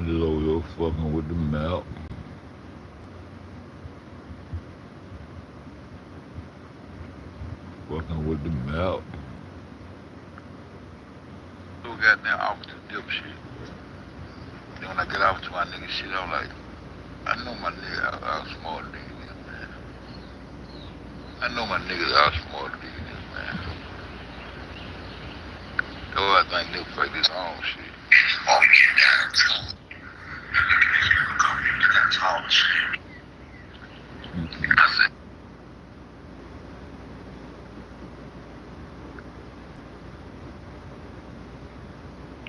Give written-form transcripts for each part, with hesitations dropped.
just over here fucking with the map. Fucking with the map. So goddamn off the dip shit. Then when I get off to my nigga shit, I'm like, I know my nigga out smart nigga this, man. I know my niggas out smart nigga this, man. That's why I think they'll fake this own shit. Oh, Mm-hmm. I said,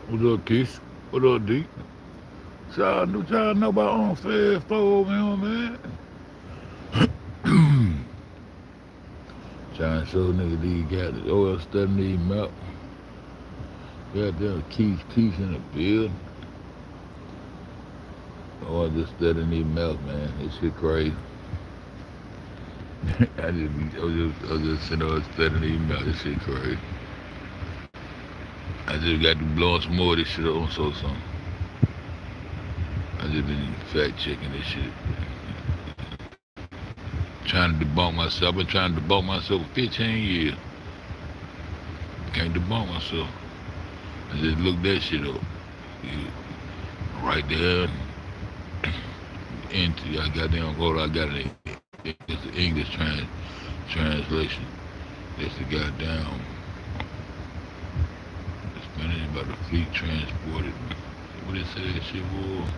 What up, Kiss? What up, D? Y'all know about unfair flow, man. Trying to show nigga these got the oil studying these map. Goddamn Keith in the building. Oh, I just studying these maps, man. This shit crazy. I was just sitting there studying these maps. This shit crazy. I just got to blow some more of this shit up on something. I just been fact checking this shit. Trying to debunk myself. I've been trying to debunk myself for 15 years. Can't debunk myself. I just looked that shit up. Right there. Into I got down go I got it. It's the English translation. It's the goddamn Spanish about the fleet transported. What it say that shit was?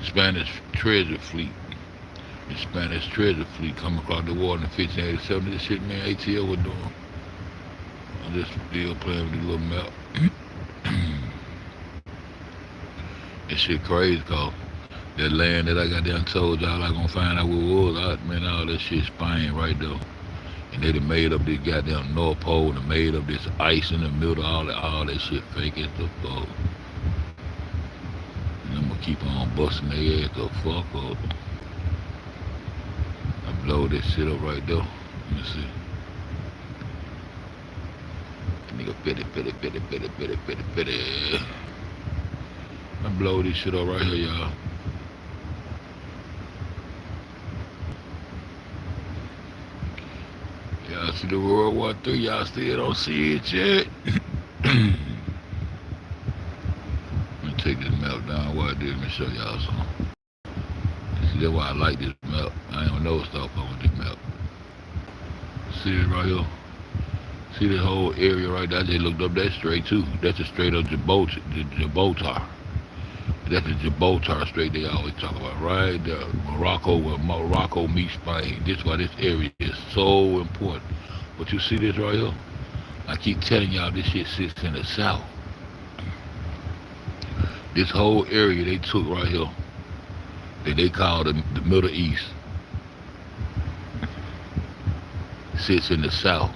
Spanish treasure fleet. The Spanish treasure fleet come across the water in 1587. This shit, man, ATL was doing. I'm just still playing with the little map. That shit crazy, cause that land that I got down told y'all I gonna find out what it was. Man, all that shit Spain right there. And they done made up this goddamn North Pole and made up this ice in the middle, all that shit fake as the fuck. And I'm gonna keep on busting their ass the fuck up. I blow this shit up right there. Let me see. Nigga pity. I blow this shit up right here, y'all. Y'all see the World War III, y'all still don't see it yet. Let me take this map down while I do. Let me show y'all something. See, that's why I like this map. I ain't gonna know stuff on this map. See it right here? See this whole area right there? I just looked up that straight too. That's the straight of Gibraltar. That's the Gibraltar Strait they always talk about, right there. Morocco, where Morocco meets Spain. This is why this area is so important. But you see this right here? I keep telling y'all this shit sits in the south. This whole area they took right here, that they call the Middle East, sits in the south.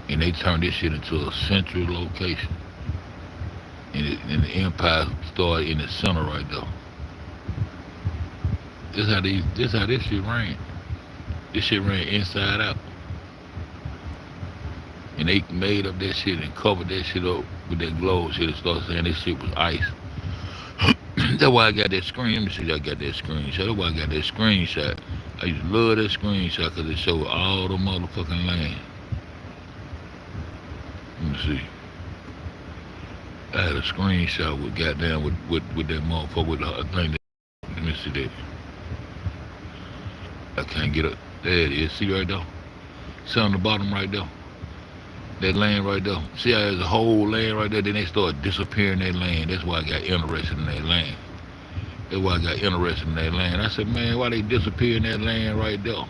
And they turned this shit into a central location. And the empire started in the center right there. This how this shit ran. This shit ran inside out. And they made up that shit and covered that shit up with that globe shit and started saying this shit was ice. That's why I got that screen. Let me see if I got that screenshot. That's why I got that screenshot. I used to love that screenshot because it showed all the motherfucking land. Let me see. I had a screenshot with goddamn with that motherfucker with the thing. Let me see that. I can't get up. There it is. See right there? See on the bottom right there? That land right there. See how there's a whole land right there? Then they start disappearing that land. That's why I got interested in that land. That's why I got interested in that land. I said, man, why they disappearing that land right there?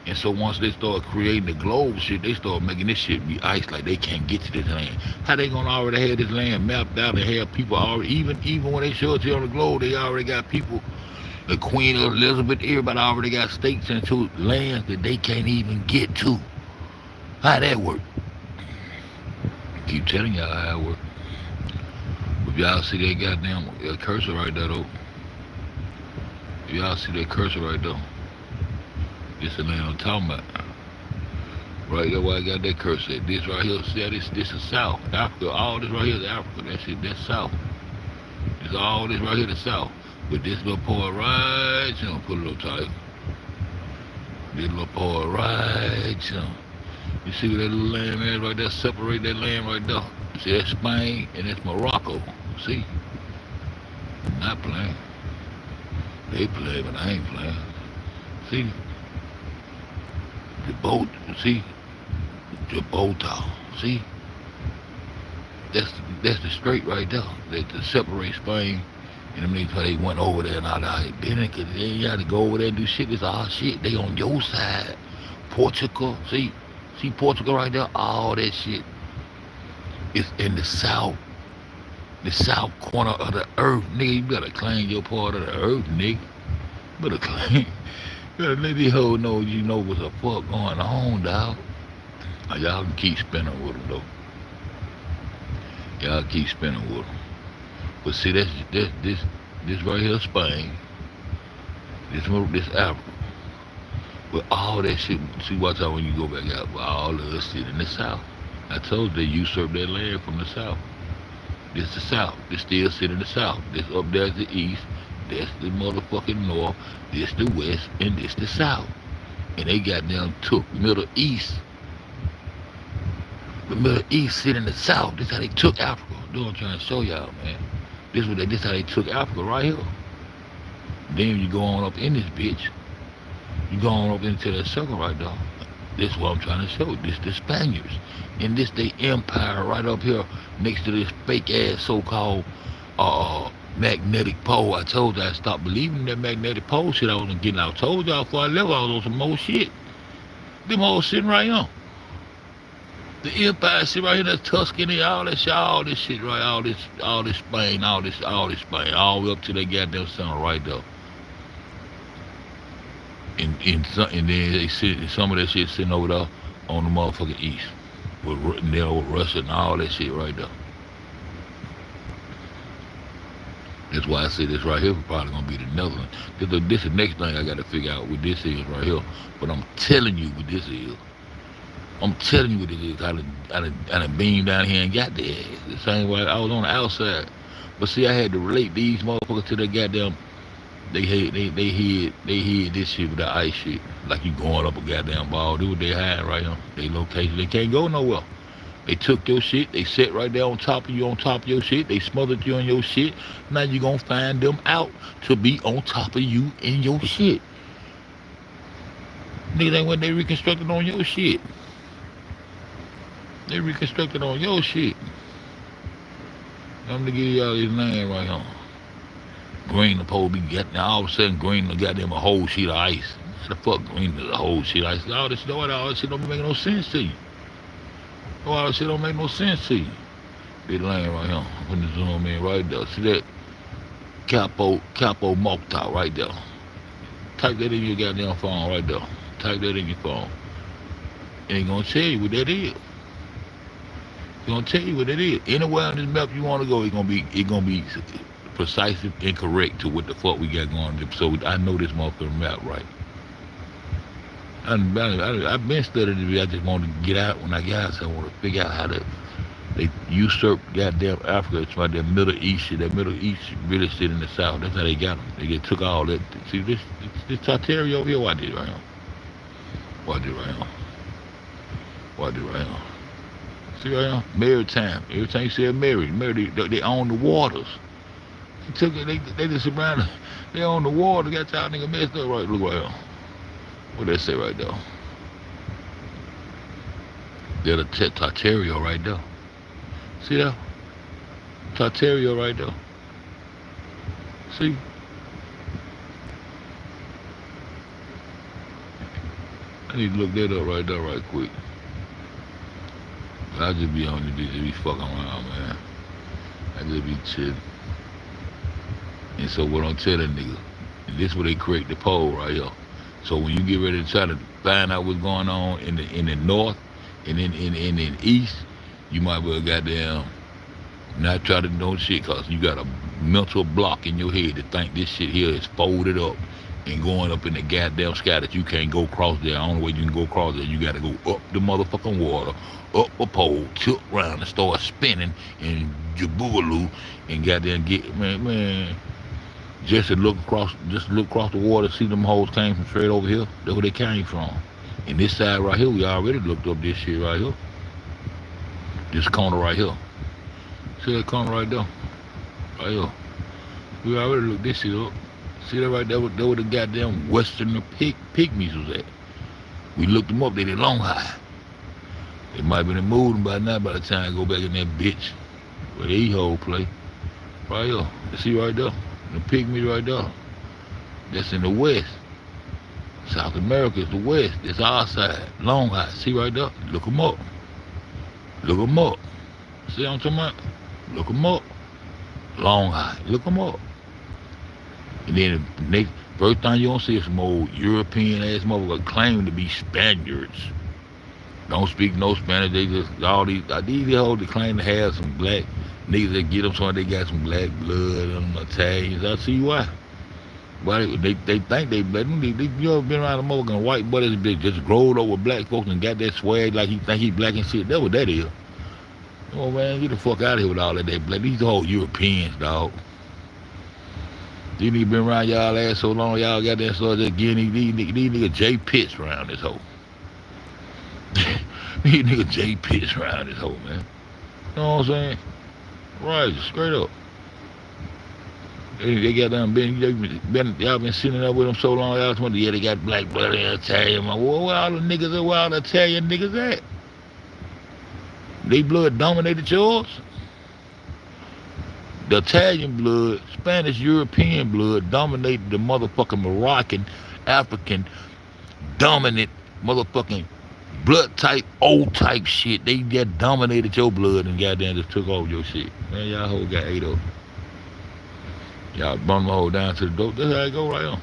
And so once they start creating the globe shit, they start making this shit be ice like they can't get to this land. How they gonna already have this land mapped out and have people already, even when they show it to you on the globe, they already got people, the Queen Elizabeth, everybody already got stakes into lands that they can't even get to. How that work? I keep telling y'all how it work. If y'all see that goddamn cursor right there though, if y'all see that cursor right there, this is the land I'm talking about. Right there where I got that cursor at. This right here, see how this is South. Africa, all this right here is Africa. That's it, that's South. It's all this right here, the south. But this little part right, put a little tight. This little part right, You see where that little land is right there? Separate that land right there. See, that's Spain and that's Morocco. See? Not playing. They play, but I ain't playing. See? The boat, see? Gibraltar. See? That's the strait right there. That to separate Spain and the meantime they went over there and all that. Then they got to go over there and do shit. It's all shit. They on your side. Portugal. See Portugal right there? All that shit. It's in the south corner of the earth, nigga. You better claim your part of the earth, nigga. Better claim. Better let these hoes know you know what's the fuck going on, dog. Y'all can keep spinning with them, though. Y'all keep spinning with them. But see, this right here, Spain. This Africa. With all that shit, see, watch out when you go back out. With all of this shit in the south. I told you they usurped that land from the south. This the south. This still sit in the south. This up there's the east. That's the motherfucking north. This the west. And this the south. And they got down took Middle East. The Middle East sit in the south. This how they took Africa. That's what I'm trying to show y'all, man. This how they took Africa right here. Then you go on up in this bitch. You go on up into that circle right there. This is what I'm trying to show. This the Spaniards. And this they empire right up here next to this fake ass so-called magnetic pole. I told you I stopped believing in that magnetic pole shit I was getting out. I told y'all before I left I was on some more shit. Them all sitting right here. The empire shit right here, that's Tuscany, all that shit, all this shit right, all this Spain, all this Spain, all the way up to that goddamn sun right there. And then they sit some of that shit sitting over there on the motherfucking east. With Russia and all that shit right there. That's why I say this right here is probably gonna be the Netherlands. This is the next thing I gotta figure out what this is right here. But I'm telling you what this is. I'm telling you what it is. I done beamed down here and got there. The same way I was on the outside. But see, I had to relate these motherfuckers to the goddamn. They hid this shit with the ice shit. Like you going up a goddamn ball. Do what they hiding right here. They location. They can't go nowhere. They took your shit. They sat right there on top of you, on top of your shit. They smothered you on your shit. Now you gonna find them out to be on top of you in your shit. Niggas ain't when they reconstructed on your shit. They reconstructed on your shit. I'm gonna give y'all this name right here. Green the pole be getting now all of a sudden Green got them a whole sheet of ice. How the fuck Green is a whole sheet of ice? All this shit don't make no sense to you. All this shit don't make no sense to you. Big lane right here. I'm gonna zoom in right there. See that Capo Mokta right there. Type that in your goddamn phone right there. Type that in your phone. It ain't gonna tell you what that is. It's gonna tell you what it is. Anywhere on this map you wanna go, it's gonna be precise and correct to what the fuck we got going on. So I know this motherfucking map right. I've been studying it. I just want to get out. When I get out, so I want to figure out how they usurped goddamn Africa. It's about that Middle East shit. That Middle East really sit in the south. That's how they got them. They took all that. See this Tartaria over here. Watch it right here. Watch it right here. Watch it right here. See right here? Maritime. Every time you say married, they own the waters. They took it. They just surrounded. They own the water. Got y'all nigga messed up right. Look right here. What they say right there? They're the Tartaria right there. See that? Tartaria right there. See? I need to look that up right there right quick. I just be on the just be fucking around, man. I just be chilling. And so what I'm telling niggas, this is where they create the pole right here. So when you get ready to try to find out what's going on in the north and in the east, you might well goddamn not try to know shit, cause you got a mental block in your head to think this shit here is folded up and going up in the goddamn sky that you can't go across there. The only way you can go across there, you gotta go up the motherfucking water, up a pole, tilt around and start spinning and you boogaloo and goddamn get man. Just to look across the water, see them hoes came from straight over here. That's where they came from. And this side right here, we already looked up this shit right here. This corner right here. See that corner right there? Right here. We already looked this shit up. See that right there? That where the goddamn Western pygmies was at. We looked them up. They did long high. They might have been moving by now by the time I go back in that bitch where the E-hole play. Right here. You see right there? The pygmies right there. That's in the west. South America is the west. It's our side. Long high. See right there? Look them up. Look them up. See what I'm talking about? Look them up. Long high. Look them up. And then the next, first thing you gonna see is some old European ass motherfuckers claiming to be Spaniards. Don't speak no Spanish. They just all these hoes that claim to have some black niggas that get them so they got some black blood and them Italians. I see why. Why they think they black. You ever been around a motherfucking white boy that's been just growed up with black folks and got that swag like he think he black and shit? That's what that is. Oh man, get the fuck out of here with all that black. These all Europeans, dog. These niggas been around y'all ass so long, y'all got that sort of getting these niggas J Pitts around this hoe. These niggas J Pitts around this hoe, man. You know what I'm saying? Right, straight up. They got them y'all been sitting up with them so long, y'all wonder, yeah, they got black blood and Italian. Where all the niggas, where all the Italian niggas at? They blood dominated yours? The Italian blood, Spanish, European blood dominated the motherfucking Moroccan, African, dominant motherfucking blood type, old type shit. They got dominated your blood and goddamn just took over your shit. Man, y'all whole got ate up. Y'all brought my whole down to the dope. That's how it go right on.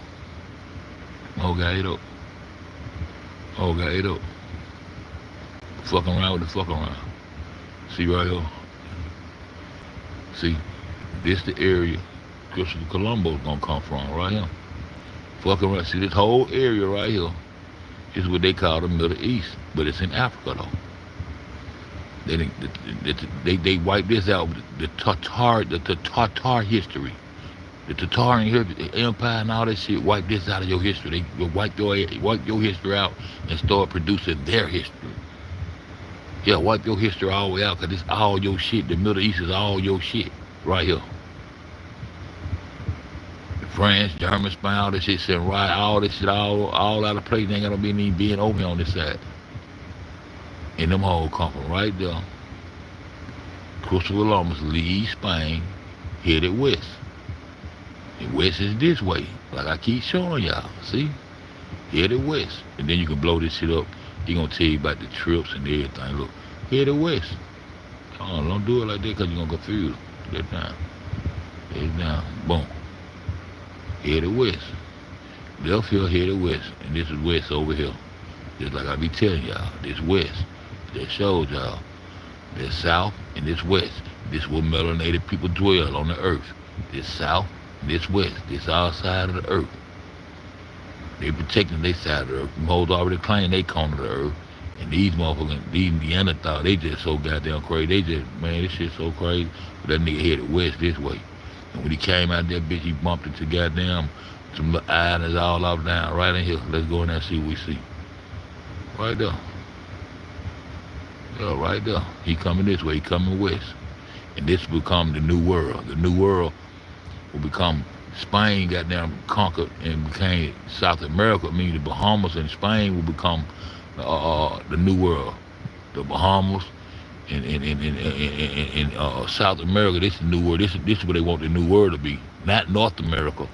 My whole got ate up. Whole got ate up. Fucking around with the fuck around. See right here. See, this the area Christopher Columbus gonna come from right here. Fucking around. See this whole area right here is what they call the Middle East, but it's in Africa though. They wiped this out. The Tatar history. The Tatarian Empire and all that shit wiped this out of your history. They wipe your history out and start producing their history. Yeah, wipe your history all the way out, because it's all your shit. The Middle East is all your shit right here. France, German, Spain, all this shit sitting right, all this shit all out of place. They ain't gonna be any being over here on this side. And them hoes come from right there. Christopher Columbus leaves Spain, headed west. And west is this way, like I keep showing y'all. See? Headed west. And then you can blow this shit up. He gonna tell you about the trips and everything. Look, headed west. Oh, don't do it like that because you're gonna confuse them. Get down. Head down. Boom. Headed west. Left here headed west. And this is west over here. Just like I be telling y'all. This west. That shows y'all. This south and this west. This where melanated people dwell on the earth. This south, this west. This our side of the earth. They protecting their side of the earth. Them hoes already claim they corner of the earth. And these motherfuckers, these Neanderthals, they just so goddamn crazy. They just, man, this shit so crazy. But that nigga headed west this way. And when he came out there, bitch, he bumped into goddamn some little islands all off down right in here. Let's go in there and see what we see. Right there. Yeah, right there. He coming this way, he coming west. And this will become the new world. The new world will become Spain got down conquered and became South America. I mean, the Bahamas and Spain will become the new world. The Bahamas and South America. This is the new world. This is what they want the new world to be. Not North America.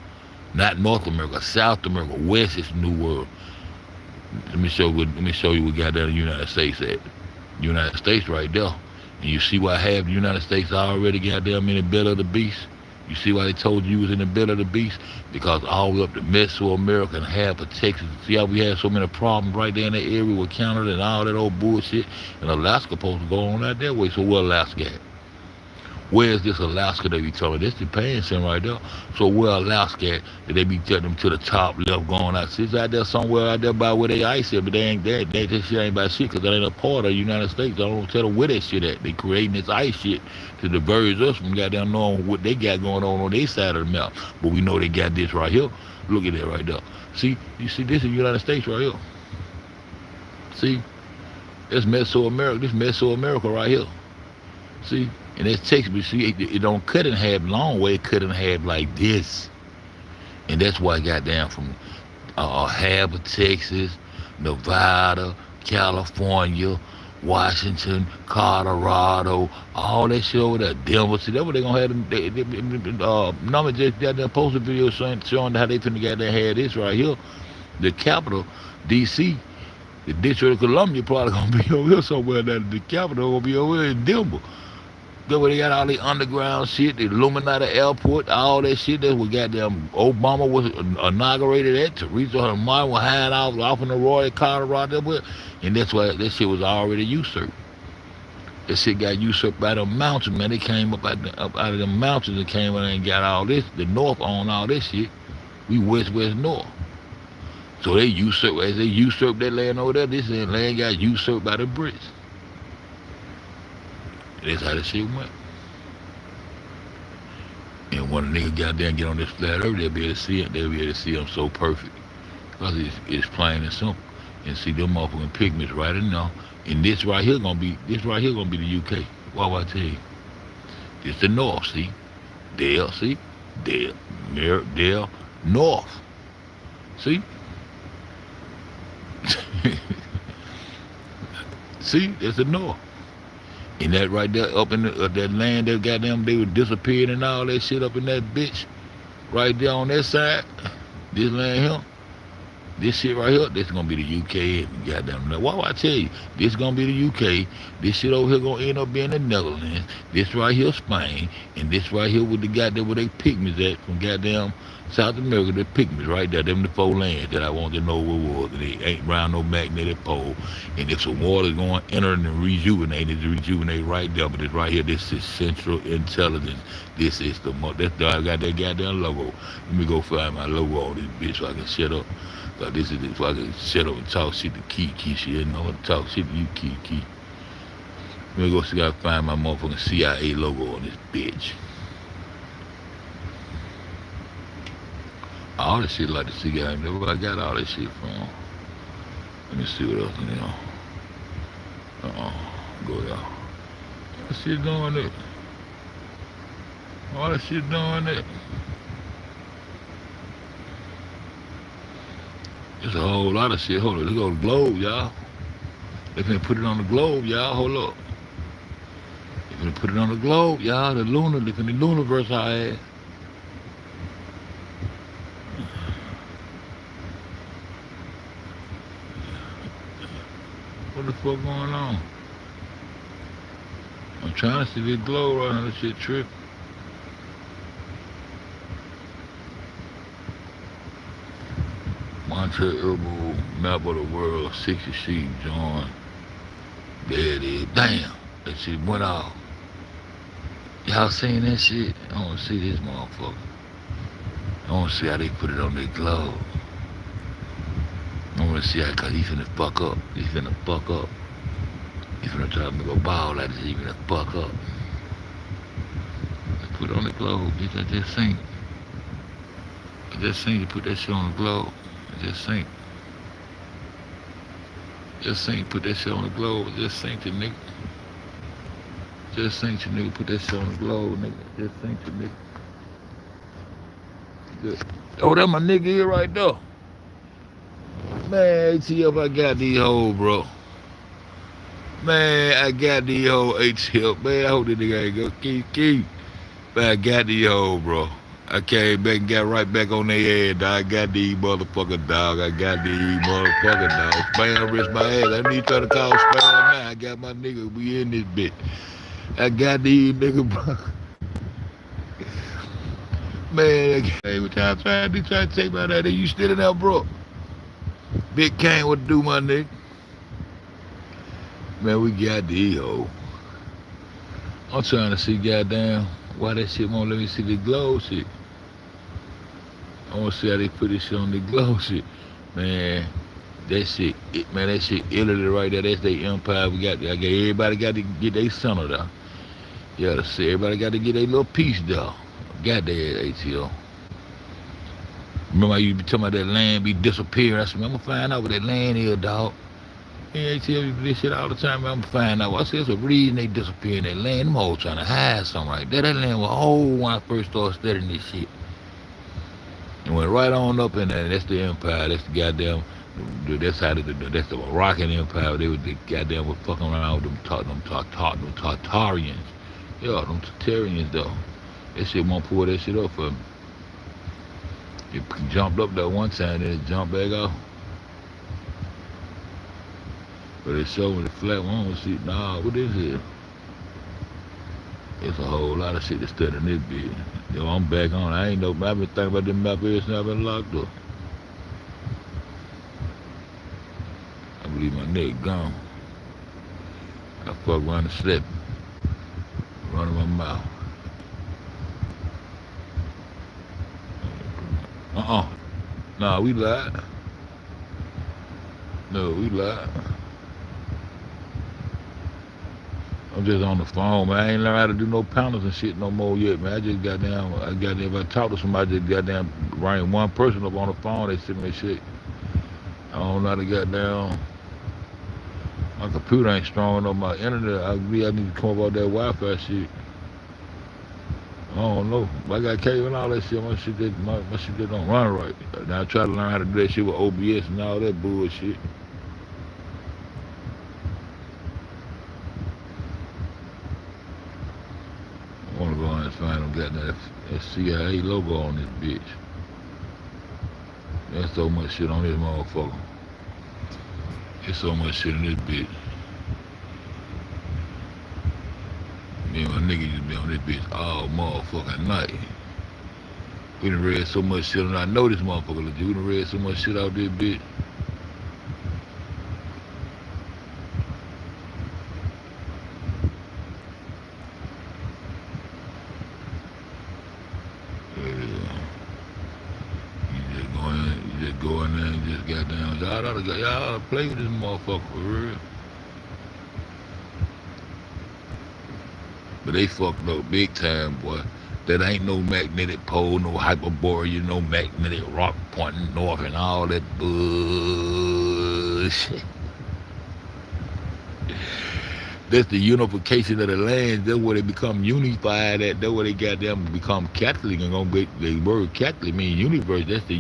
Not North America. South America. West is the new world. Let me show you what got down the United States at. United States right there. And you see why half the United States already got down in the belly of the beast. You see why they told you was in the belly of the beast? Because all the way up to Mesoamerica and half of Texas. See how we had so many problems right there in that area with Canada and all that old bullshit? And Alaska supposed to go on out that way. So where Alaska at? Where's this Alaska they be telling? This the Pansin right there. So where Alaska at, that they be telling them to the top left going out? It's out there somewhere out there by where they ice it, but they ain't there. This shit ain't about shit because that ain't a part of the United States. I don't tell them where that shit at. They creating this ice shit to diverge us from goddamn knowing what they got going on their side of the map. But we know they got this right here. Look at that right there. See, you see this is the United States right here. See, that's Mesoamerica. This Mesoamerica right here. See, and that's Texas. But see, it don't cut in half long way. It cut in half like this, and that's why I got down from half of Texas, Nevada, California, Washington, Colorado, all that shit over there. Denver. See, that's what they gonna have. Number just got that posted video showing how they finna get there. Had this right here, the capital, D.C. The District of Columbia probably gonna be over here somewhere. That the capital gonna be over here in Denver. That's where they got all the underground shit, the Illuminati airport, all that shit. That's what goddamn Obama was inaugurated at. Teresa her mom was hiding off in the Royal Colorado, and that's why that shit was already usurped. That shit got usurped by the mountains, man. They came up out of the mountains and came in and got all this. The North owned all this shit. We west north. So they usurped that land over there. This land got usurped by the Brits. That's how the shit went. And when a nigga got there and get on this flat earth, they'll be able to see it. They'll be able to see them so perfect. Because it's plain and simple. And see them motherfucking pigments right in there. And this right here gonna be the UK. Why would I tell you? It's the North, see? There, North. See? See, that's the North. And that right there up in that land that goddamn they were disappearing and all that shit up in that bitch. Right there on that side. This land here. This shit right here, this gonna be the UK and goddamn. Why would I tell you? This gonna be the UK. This shit over here gonna end up being the Netherlands. This right here Spain. And this right here with the goddamn where they pygmies at from goddamn South America, the pygmies right there, them the four lands that I want to know what was. And they ain't around no magnetic pole. And if some water's going to enter and rejuvenate, it's rejuvenate right there. But it's right here, this is Central Intelligence. This is that's I got that goddamn logo. Let me go find my logo on this bitch so I can shut up. So this is so I can shut up and talk shit to Key. She didn't know what to talk shit to you, Key. Let me go see if I can find my motherfucking CIA logo on this bitch. All this shit like the CIA. Where I got all this shit from. Let me see what else in there. Go y'all. What shit doing it? All that shit doing it. There's a whole lot of shit. Hold on, let's go to the globe, y'all. They finna put it on the globe, y'all. Hold up. They finna put it on the globe, y'all. The lunar, they finna Lunarverse our ass. What the fuck going on? I'm trying to see this globe right now. This shit tripping. Monterey map of the world, 60 sheep, John. There it is. Damn, that shit went off. Y'all seen that shit? I want to see this motherfucker. I want to see how they put it on their globe. I want to see how, cause he finna fuck up. He finna try to make a ball like this. He finna fuck up. They put it on the globe, bitch. I just seen you put that shit on the globe. Just think, put that shit on the globe. Just think to nigga. Just think to nigga, put that shit on the globe, nigga. Just think to nigga. Good. Oh, that my nigga here right there. Man, ATF, I got these hoes, bro. Man, I got these hoes, ATF. Man, I hope this nigga ain't go keep. Man, I got these hoes, bro. I came back and got right back on their ass, dog. I got these motherfucking dog. Spam risk my ass. I need to call spam now. I got my nigga. We in this bitch. I got these nigga, bro. Man, every time I try to take my that, you still in there, bro. Big Kane, what to do, my nigga? Man, we got these hoes. I'm trying to see goddamn why that shit won't let me see the glow shit. I want to see how they put this shit on the glow shit. Man, that shit, man, that shit Italy right there. That's the empire we got there. Everybody got to get their center there. Yeah, to see everybody got to get their little piece there. Got their ATO. Remember how you be talking about that land be disappearing? I said, man, I'm gonna find out what that land is, dog. Yeah, they tell you this shit all the time, man. I'm gonna find out. I said, there's a reason they disappearing that land. Them hoes trying to hide something right there. That land was old when I first started studying this shit. And went right on up in there. That's the empire. That's the goddamn. That's how that's the Moroccan empire. They was the goddamn was fucking around with them Tartarians. Yeah, them Tartarians though. That shit won't pull that shit up for me. It jumped up that one time, then it jumped back off. But it showed me the flat one. I don't see. Nah, what is it? It's a whole lot of shit to study in this bitch. Yo, I'm back on. I ain't know. I've been thinking about this map ever since I've been locked up. I believe my neck gone. I fuck around and slept. Running my mouth. Nah, we lied. No, we lied. I'm just on the phone, man. I ain't learned how to do no panels and shit no more yet, man. I just if I talk to somebody, just goddamn ring one person up on the phone, they send me shit. I don't know how to goddamn. My computer ain't strong enough. My internet, I need to come up with that Wi-Fi shit. I don't know. I got cable and all that shit. My shit that don't run right. Now I try to learn how to do that shit with OBS and all that bullshit. I wanna go on and find them goddamn that CIA logo on this bitch. There's so much shit on this motherfucker. There's so much shit in this bitch. Me and my nigga just be on this bitch all motherfucking night. We done read so much shit, and I know this motherfucker legit. We done read so much shit out this bitch. You just go in there and just goddamn, y'all oughta play with this motherfucker for real. But they fucked up big time, boy. That ain't no magnetic pole, no hyperborea, no magnetic rock pointing north and all that bullshit. That's the unification of the lands. That's where they become unified at. That's where they goddamn become Catholic and gonna get the word Catholic mean universe. That's the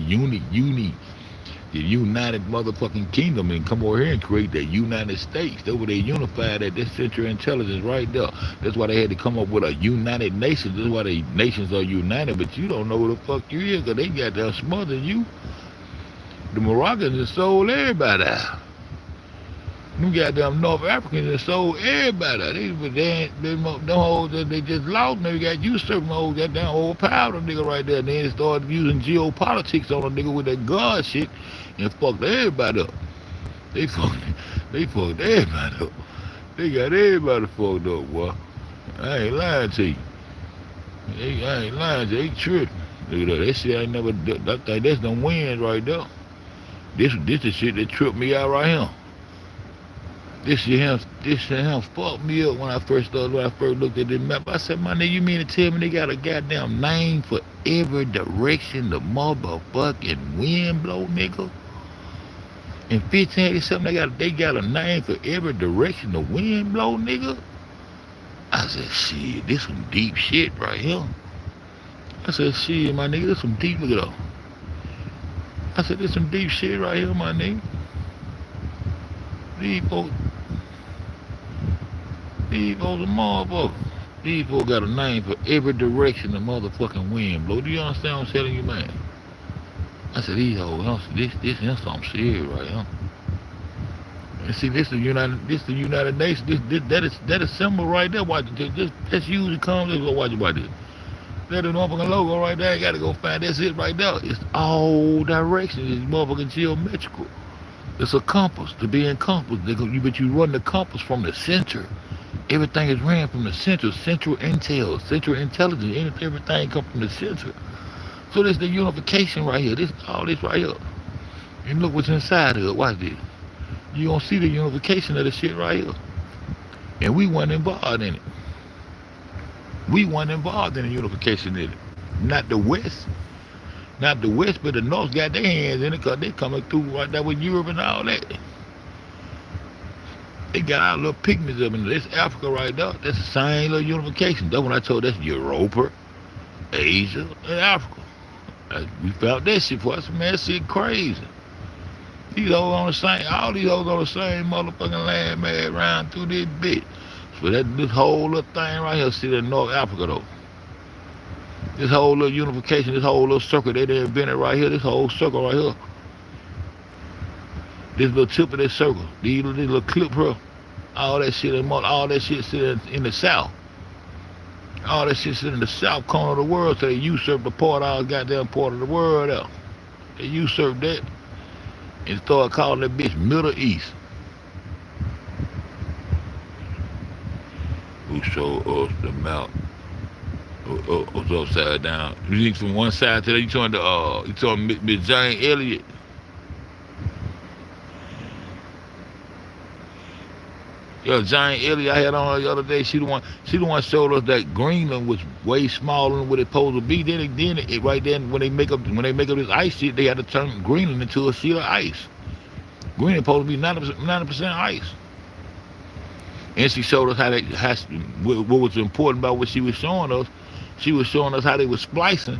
the united motherfucking kingdom and come over here and create the United States. That's where they unified at. This central intelligence right there. That's why they had to come up with a United Nations. That's why the nations are united, but you don't know who the fuck you is because they got them smothered you. The Moroccans have sold everybody out. Them goddamn North Africans have sold everybody. They just lost and they got usurped them goddamn old powder nigga right there. And then they started using geopolitics on a nigga with that God shit and fucked everybody up. They fucked everybody up. They got everybody fucked up, boy. I ain't lying to you. I ain't lying to you. They tripping. Look at that. That shit ain't never, I think that's them wins right there. This the shit that tripped me out right here. This shit fucked me up when I first looked at this map. I said, my nigga, you mean to tell me they got a goddamn name for every direction the motherfucking wind blow, nigga? In 1587, they got a name for every direction the wind blow, nigga? I said, shit, this some deep shit right here. I said, shit, my nigga, this some deep, look at that. I said, this some deep shit right here, my nigga. These folks a motherfucker. These folks got a name for every direction the motherfucking wind blow. Do you understand what I'm telling you, man? I said, these hoes, this is something serious right here. And see, this the United Nations. That is symbol right there. Watch it. That's usually comes. Let's go watch this. That is motherfucking logo right there. You gotta go find. That's it right there. It's all directions. It's motherfucking geometrical. It's a compass to be encompassed. But you run the compass from the center. Everything is ran from the central intel, central intelligence. Everything comes from the center. So this the unification right here. This all this right here. And look what's inside of it. Watch this. You gonna see the unification of the shit right here. And we weren't involved in it. We weren't involved in the unification in it. Not the West. Not the West, but the North got their hands in it because they coming through right there with Europe and all that. They got our little pygmies up in this Africa right there. That's the same little unification. That's what I told. That's Europa, Asia, and Africa. We found that shit for us. Man, that shit crazy. These hoes on the same, all these hoes on the same motherfucking land, man, around through this bitch. So this whole little thing right here, sit in North Africa though. This whole little unification, this whole little circle they invented right here, this whole circle right here. This little tip of this circle, these little clip here, all that shit sit in the south. All that shit sit in the south corner of the world, so they usurped the our goddamn part of the world out. They usurped that and started calling that bitch Middle East. Who showed us the map? Was upside down. You think from one side to the other, you talking Miss Jane Elliott. Yeah, Jane Elliott I had on her the other day. She the one showed us that Greenland was way smaller than what it's supposed to be. Then right then when they make up this ice shit, they had to turn Greenland into a sheet of ice. Greenland supposed to be 90% ice. And she showed us what was important about what she was showing us. She was showing us how they were splicing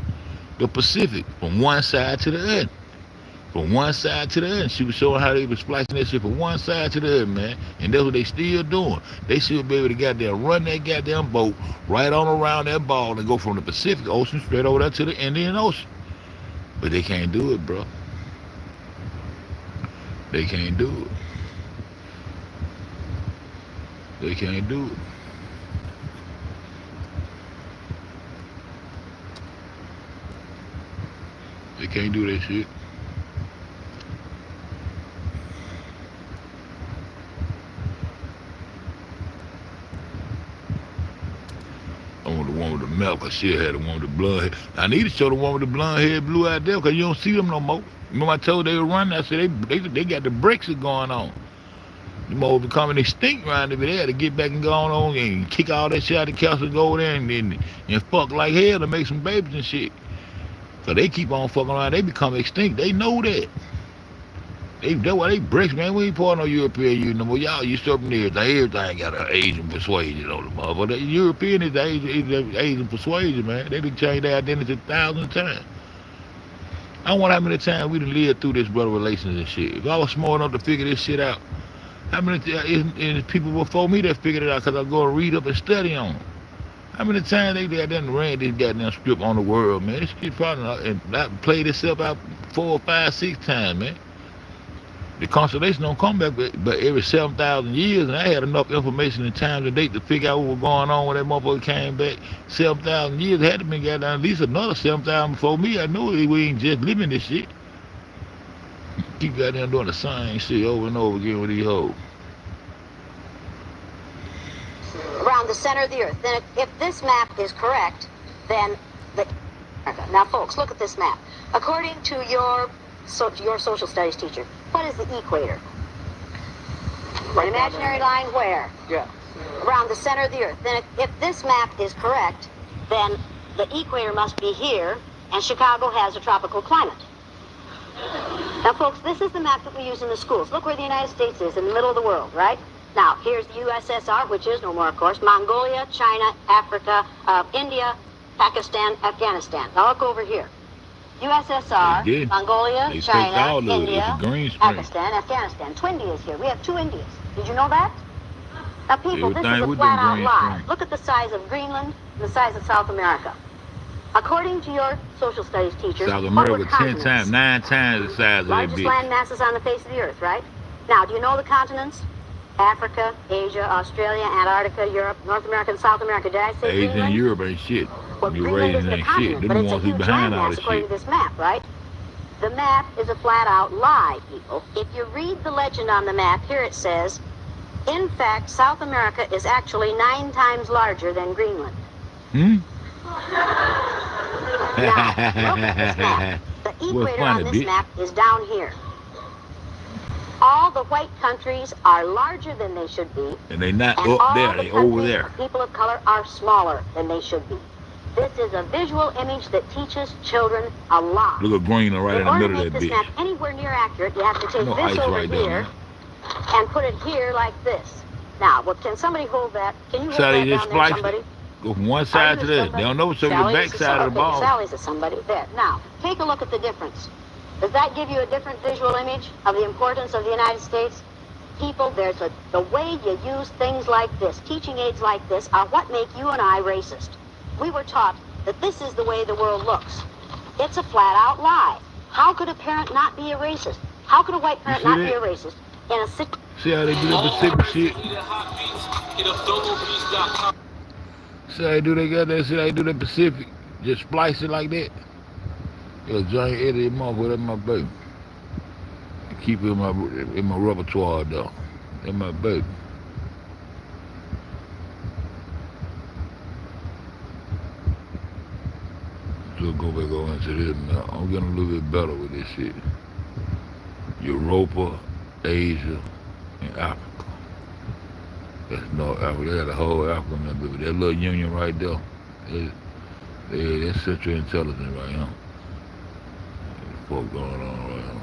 the Pacific from one side to the other. From one side to the other. She was showing how they were splicing that shit from one side to the other, man. And that's what they still doing. They should be able to goddamn run that goddamn boat right on around that ball and go from the Pacific Ocean straight over there to the Indian Ocean. But they can't do it, bro. They can't do it. They can't do it. They can't do that shit. I want the one with the milk, cause she had the one with the blonde hair. I need to show the one with the blonde hair blue out there, cause you don't see them no more. Remember I told they were running, I said they got the Brexit going on. Them all becoming extinct around over there to get back and go on and kick all that shit out of the couch and go over there and fuck like hell to make some babies and shit. So they keep on fucking around, they become extinct. They know that. That's why they bricks, man. We ain't part of no European Union no more. Y'all usurping everything got an Asian persuasion on the motherfucker. The European is Asian persuasion, man. They done changed their identity 1,000 times. I wonder how many times we done lived through this brother relations and shit. If I was smart enough to figure this shit out, how many and people before me that figured it out because I go and read up and study on them. How many times they done ran this goddamn strip on the world, man? This shit probably not played itself out 4, 5, 6 times, man. The constellation don't come back but every 7,000 years, and I had enough information and time and date to figure out what was going on when that motherfucker came back. 7,000 years, it had to be goddamn at least another 7,000 before me. I knew we ain't just living this shit. Keep goddamn doing the same shit over and over again with these hoes. Around the center of the earth. Then if this map is correct, then now folks, look at this map. According to your social studies teacher, what is the equator? An imaginary line where? Yeah. Around the center of the earth. Then if this map is correct, then the equator must be here, and Chicago has a tropical climate. Now folks, this is the map that we use in the schools. Look where the United States is, in the middle of the world, right? Now, here's the USSR, which is no more, of course, Mongolia, China, Africa, India, Pakistan, Afghanistan. Now look over here. USSR, Mongolia, China, India, Pakistan, Afghanistan. Two Indias here. We have 2 Indias. Did you know that? Now people, this is a flat-out lie. Look at the size of Greenland and the size of South America. According to your social studies teacher, South America 10 times, 9 times the size of that largest bitch. land masses on the face of the earth, right? Now, do you know the continents? Africa, Asia, Australia, Antarctica, Europe, North America, and South America. Did I say Asia Greenland? and Europe ain't shit. Well, You Greenland raising is the ain't continent, shit. but Them it's a ones who huge behind all landmass this according shit. to this map, right? The map is a flat-out lie, people. If you read the legend on the map, here it says, In fact, South America is actually 9 times larger than Greenland. Hmm? Now, look at this map. The What's equator funny, on this bitch? map is down here. All the white countries are larger than they should be, And they not and up all there, the they over countries there. of people of color are smaller than they should be. This is a visual image that teaches children a lot. Look at Greenland right in the order to middle make of this that bitch. map anywhere near accurate, you have to take No this ice over right down here there. and put it here like this. Now, well, can somebody hold that? Can you hold So they that just down there, splice somebody? it. Go from one Are side you to the other. somebody? They don't know what's over the Sally, back this is side of the okay, ball. Sally's a somebody. There. Now, take a look at the difference. Does that give you a different visual image of the importance of the United States? People, the way you use things like this, teaching aids like this, are what make you and I racist. We were taught that this is the way the world looks. It's a flat-out lie. How could a parent not be a racist? How could a white parent not be a racist in a situation? See how they do that Pacific shit? See how they do that goddamn shit? How they do that Pacific? Just splice it like that. Yeah, giant Eddie motherfucker, that's my baby. Keep it in my repertoire though. That's my baby. So go back over into this now. I'm getting a little bit better with this shit. Europa, Asia, and Africa. That's North Africa. They got the whole Africa in that baby. That little union right there. That's Central Intelligence right now. What the fuck going on right now?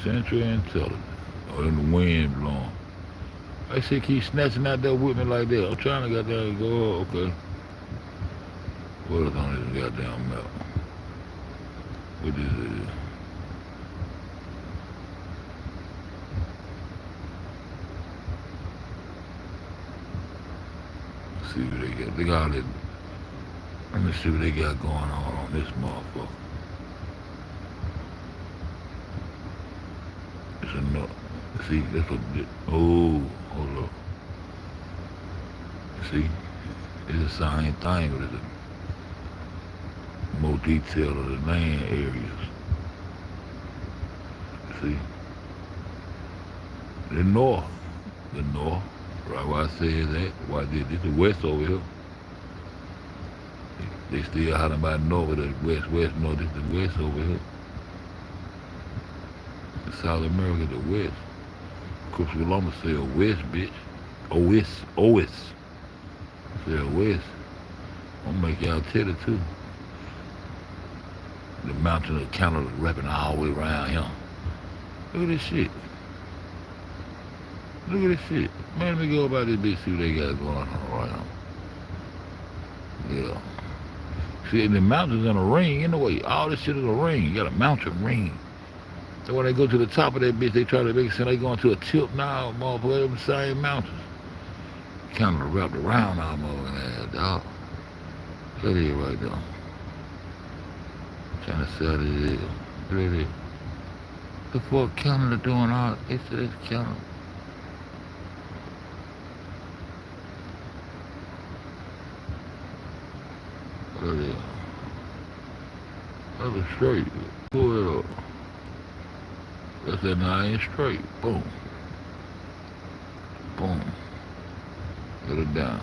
Central Intelligence. Oh, then the wind blowing. I see keep snatching out there with me like that. I'm trying to goddamn go, okay. What is on this goddamn map? What is it? Let's see what they got. They got it. Let me see what they got going on this motherfucker. It's enough. See, that's a bit. Oh, hold up. See, it's the same thing, but it's a more detail of the land areas. See, the north, right where I said that, why did this the west over here? They still hiding about north with the west, no, this the west over here. South America, the west. Chris Columbus said west, bitch. OS. Said west. I'm gonna make y'all tell it too. The mountain of Canada wrapping all the way around here. Look at this shit. Look at this shit. Man, let me go about this bitch, see what they got going on right now. Yeah. See, the mountains in a ring, anyway. All this shit is a ring. You got a mountain ring. So when they go to the top of that bitch, they try to make it sound they going to a tip now, motherfucker, them same mountains. Canada wrapped around our motherfucking ass, dog. Look at it right there. Trying to sell it. Look at it. The fuck Canada doing all it's Canada. Look at it. That was straight. Pull it up. That's that 9 straight. Boom. Boom. Put it down.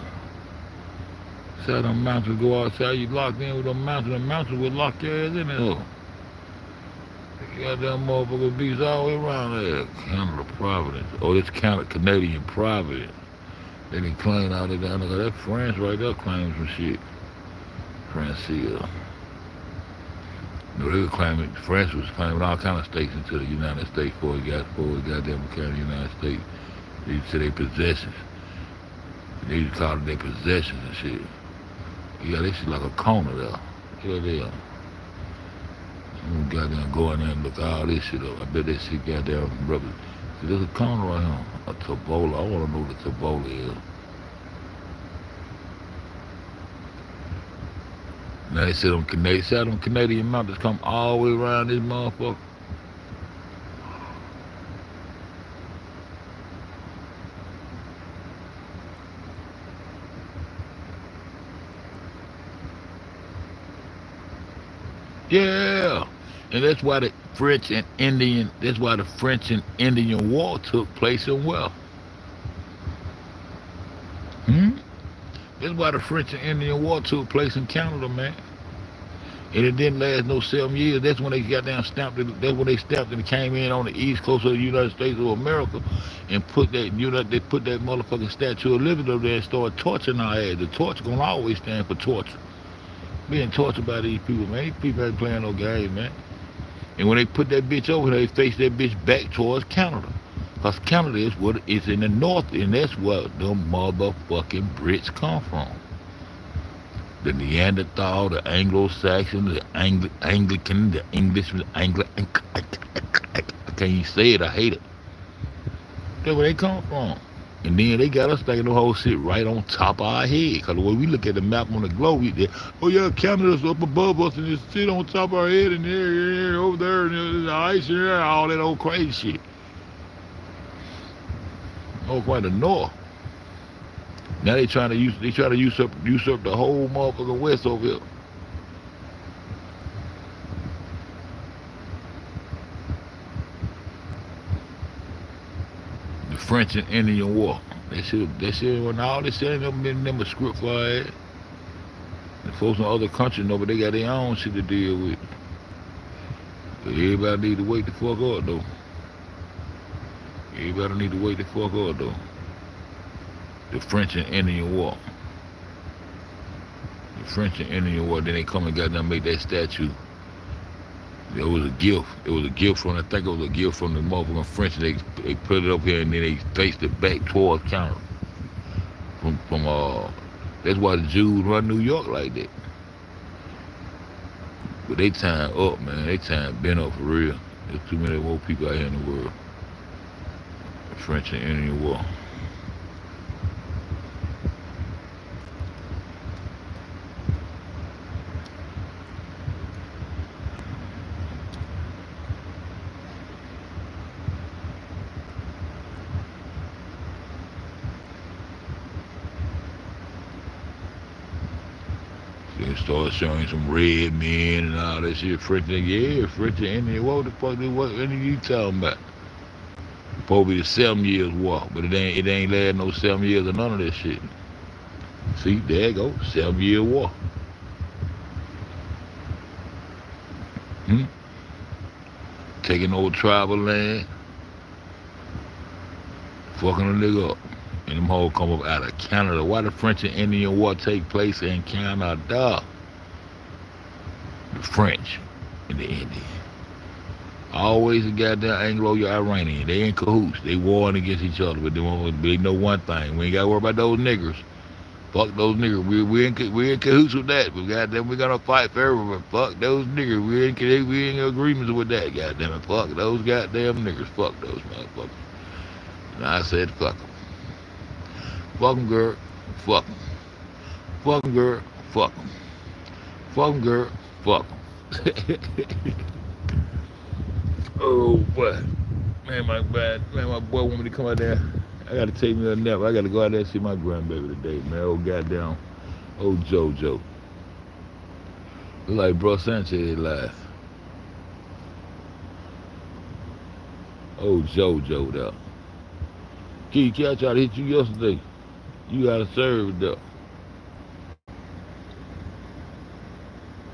See how them mountains go outside, you locked in with them mountains. The mountains will lock your ass in there. You got that motherfucker beats all the way around there. Canada Providence. Oh, this Canadian Providence. They didn't claim out there down there. That France right there claims some shit. France here. No, they were claiming, France was claiming all kind of states into the United States before it goddamn became the United States. They used to say they possessions. They used to call it their possessions and shit. Yeah, they shit like a corner there. Yeah, they are. I'm gonna goddamn go in there and look all this shit up. I bet that shit goddamn rubber. See, there's a corner right here. A Tobola. I wanna know what a Tobola is. Now they said them Canadian mountains come all the way around this motherfucker. Yeah, and that's why French and Indian. That's why the French and Indian War took place in where? Hmm? That's why the French and Indian War took place in Canada, man. And it didn't last no 7 years. That's when they got down stamped it. That's when they stamped and came in on the east coast of the United States of America and put that they put that motherfucking Statue of Liberty up there and started torturing our ass. The torture gonna always stand for torture. Being tortured by these people, man. These people ain't playing no game, man. And when they put that bitch over there, they face that bitch back towards Canada. Because Canada is what it's in the north, and that's where the motherfucking Brits come from. The Neanderthal, the Anglo-Saxon, the Anglican, the English, I can't even say it, I hate it. That's where they come from. And then they got us thinking the whole shit right on top of our head. Because the way we look at the map on the globe, oh yeah, Canada's up above us and it's shit on top of our head and there, over there, and there's ice and there, all that old crazy shit. Oh, quite the north. Now they try to usurp the whole motherfucking West over here. The French and Indian War. That shit when all this shit ain't never been a script for our ass. The folks in other countries know, but they got their own shit to deal with. But everybody need to wake the fuck up though. Everybody need to wake the fuck up though. The French and Indian War. The French and Indian War, then they come and got them make that statue. It was a gift. It was a gift from, I think it was a gift from the motherfucking French. They put it up here and then they faced it back towards Canada. That's why the Jews run New York like that. But they time up, man. They time been up for real. There's too many more people out here in the world. The French and Indian War. They started showing some red men and all that shit. French and Indian. What the fuck? What are you talking about? Probably the 7 years war, but it ain't last no 7 years of none of that shit. See, there you go, 7 year war. Taking over tribal land, fucking a nigga up. And them hoes come up out of Canada. Why the French and Indian War take place in Canada? The French and the Indians. Always a goddamn Anglo-Iranian. They in cahoots. They warring against each other, but they know one thing. We ain't got to worry about those niggers. Fuck those niggers. We in cahoots with that. But goddamn, we gonna fight forever. But fuck those niggers. We in agreements with that. Goddamn it. Fuck those goddamn niggers. Fuck those motherfuckers. And I said fuck them. Fuck 'em, girl. Fuck 'em. Fuck 'em, girl. Fuck 'em. Fuck 'em, girl. Fuck 'em. Oh, boy. Man, my boy want me to come out there. I got to take me a nap. I got to go out there and see my grandbaby today, man. Old goddamn, old JoJo. Look like Bro Sanchez live. Old JoJo, though. Key, I tried to hit you yesterday. You gotta serve though.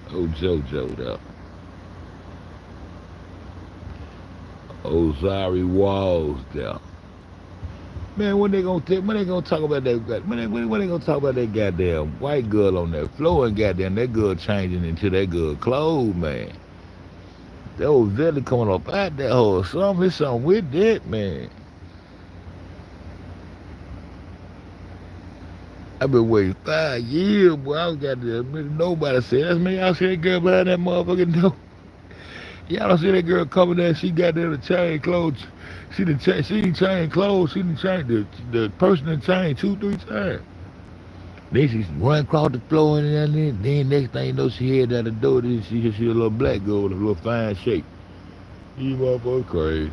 Oh JoJo though. Oh Zari Walls though. Man, when they gonna talk about that? When they gonna talk about that goddamn white girl on that floor and goddamn that girl changing into that girl clothes, man? That old Zelly coming up out that hole. Something with that, man. I've been waiting 5 years, boy. I was got there. Nobody said that's me. Y'all see that girl behind that motherfucking door. Y'all don't see that girl coming there. She got there to change clothes. She done change clothes. She done change the person done changed 2-3 times. Then she run across the floor and then next thing you know she head out the door. Then she a little black girl with a little fine shape. You motherfucker crazy.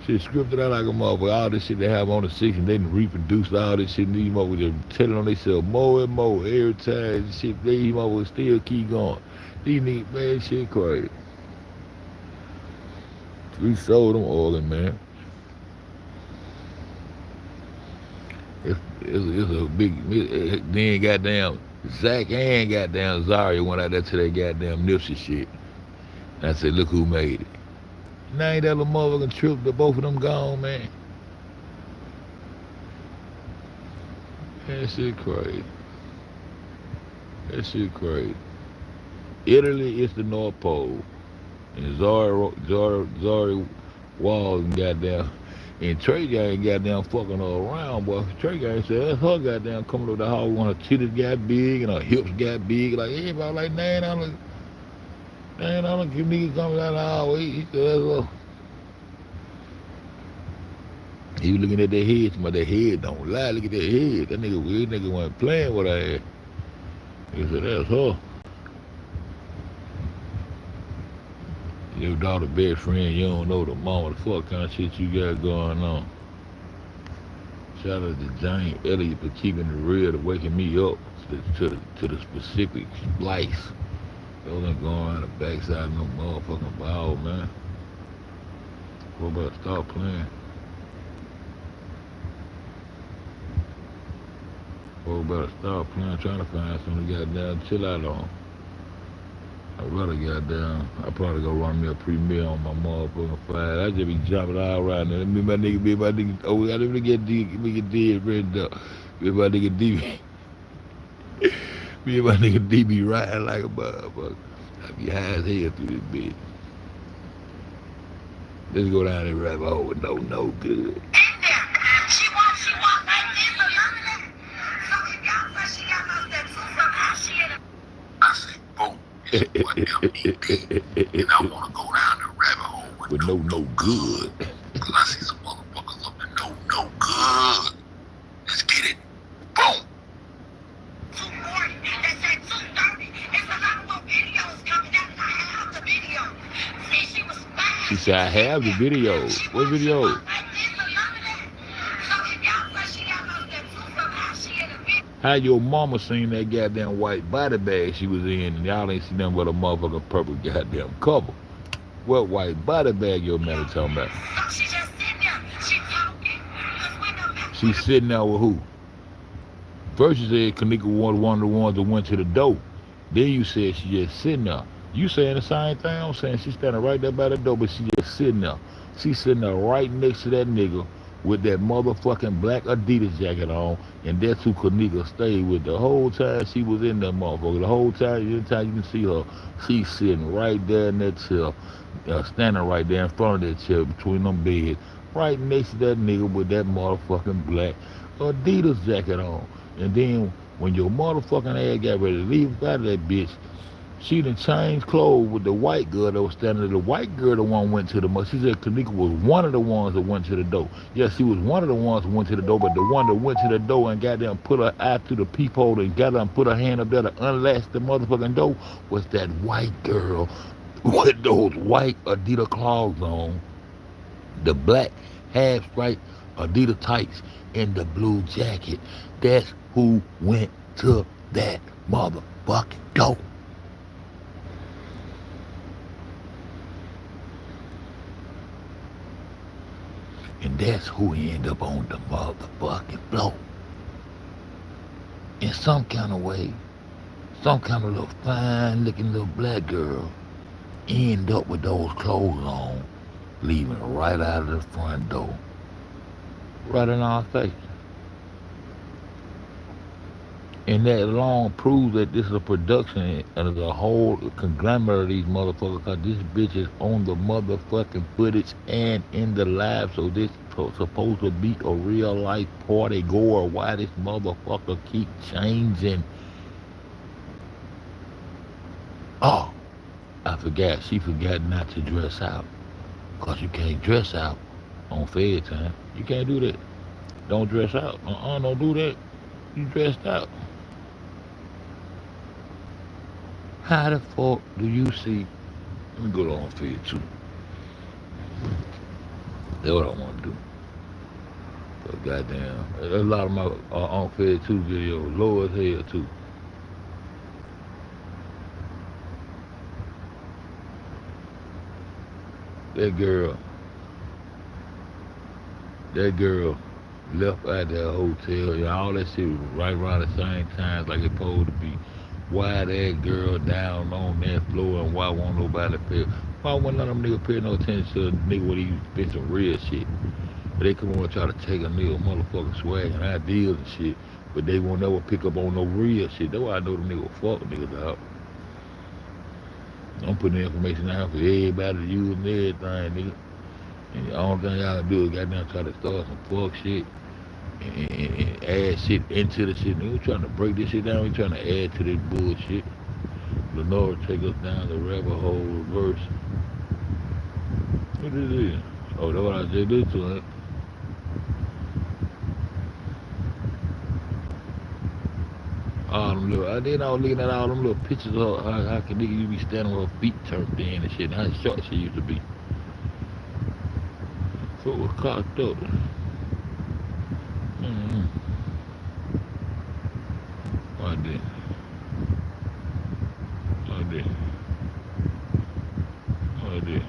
Shit scripted out like a motherfucker. All this shit they have on the 6 and they done reproduced all this shit. These motherfuckers telling on themselves more and more every time. Shit, these motherfuckers still keep going. These niggas, man, shit crazy. We sold them organ, man. It's a big. Then goddamn Zach and goddamn Zaria went out there to that goddamn Nipsey shit. And I said, look who made it. Now ain't that little motherfucking trip that both of them gone, man? That shit crazy. That shit crazy. Italy is the North Pole. And Zari Walls and goddamn. And Trey Gang goddamn fucking her around, boy. Trey Gang said that's her goddamn coming over the hall when her titties got big and her hips got big. Like everybody like, man, I don't give niggas coming out of the hall. He said that's her. He was looking at their heads, but their head don't lie. Look at their head. That nigga wasn't playing with her ass. He said that's her. Your daughter best friend, you don't know the mama, the fuck kind of shit you got going on. Shout out to James Elliott for keeping it real, to waking me up to the specific splice. Those ain't going around the backside of no motherfucking ball, man. What about stop playing? What about stop playing? Trying to find something to goddamn chill out on. I'd rather goddamn, I probably go run me a pre-meal on my motherfucking fire. I just be dropping all around there. Me and my nigga, oh, I didn't get dead red up. Me and my nigga D, me and my nigga D be riding like a motherfucker. I be high as hell through this bitch. Let's go down that rabbit hole with no good. And I want to go down the rabbit hole with no good. Cause I see some motherfuckers up to no good. Let's get it. Boom. 240. That's at 230. There's a lot more videos coming out. I have the video. See, she was fine. She said, I have the video. What video? How your mama seen that goddamn white body bag she was in and y'all ain't seen nothing but a motherfucking purple goddamn cover? What white body bag your man talking about? She just sitting there. She talking. She's sitting there with who? First you said Kanika was one of the ones that went to the door. Then you said she just sitting there. You saying the same thing I'm saying. She's standing right there by the door, but she just sitting there. She's sitting there right next to that nigga with that motherfucking black Adidas jacket on, and that's who Kanika stayed with the whole time she was in that motherfucker. The whole time, every time you can see her, she's sitting right there in that chair, standing right there in front of that chair between them beds, right next to that nigga with that motherfucking black Adidas jacket on. And then when your motherfucking ass got ready to leave out of that bitch, she done changed clothes with the white girl that was standing there. The white girl, the one went to the mother. She said Kanika was one of the ones that went to the door. Yes, she was one of the ones that went to the door, but the one that went to the door and got there put her eye through the peephole and got there and put her hand up there to unlatch the motherfucking door was that white girl with those white Adidas clogs on, the black half-stripe Adidas tights, and the blue jacket. That's who went to that motherfucking door. And that's who end up on the motherfucking floor. In some kind of way, some kind of little fine looking little black girl end up with those clothes on, leaving right out of the front door. Right in our face. And that alone proves that this is a production and it's a whole conglomerate of these motherfuckers, because this bitch is on the motherfucking footage and in the live, so this supposed to be a real life party goer. Why this motherfucker keep changing? Oh, I forgot. She forgot not to dress out, because you can't dress out on Fed time. You can't do that. Don't dress out. Don't do that. You dressed out. How the fuck do you see? Let me go to on Fed 2. That's what I want to do. But goddamn, a lot of my on Fed 2 videos low as hell too. That girl, that girl left out that hotel and all that shit was right around the same time like it supposed to be. Why that girl down on that floor and why won't nobody pay? Why won't none of them niggas pay no attention to a nigga when he been some real shit? But they come on and try to take a nigga motherfucking swag and ideas and shit, but they won't never pick up on no real shit. That's why I know them niggas fuck niggas out. I'm putting the information out for everybody to use and everything, nigga. And the only thing y'all do is goddamn try to start some fuck shit and add shit into the shit. Nigga, we trying to break this shit down. We trying to add to this bullshit. Lenore take us down the rabbit hole reverse. What is this? Oh, that's what I just did to it. All them little, I did all looking at all them little pictures of how can nigga you be standing with her feet turned in and shit, and how short she used to be. Foot was cocked up. Mm-hmm. I did. I did. I did.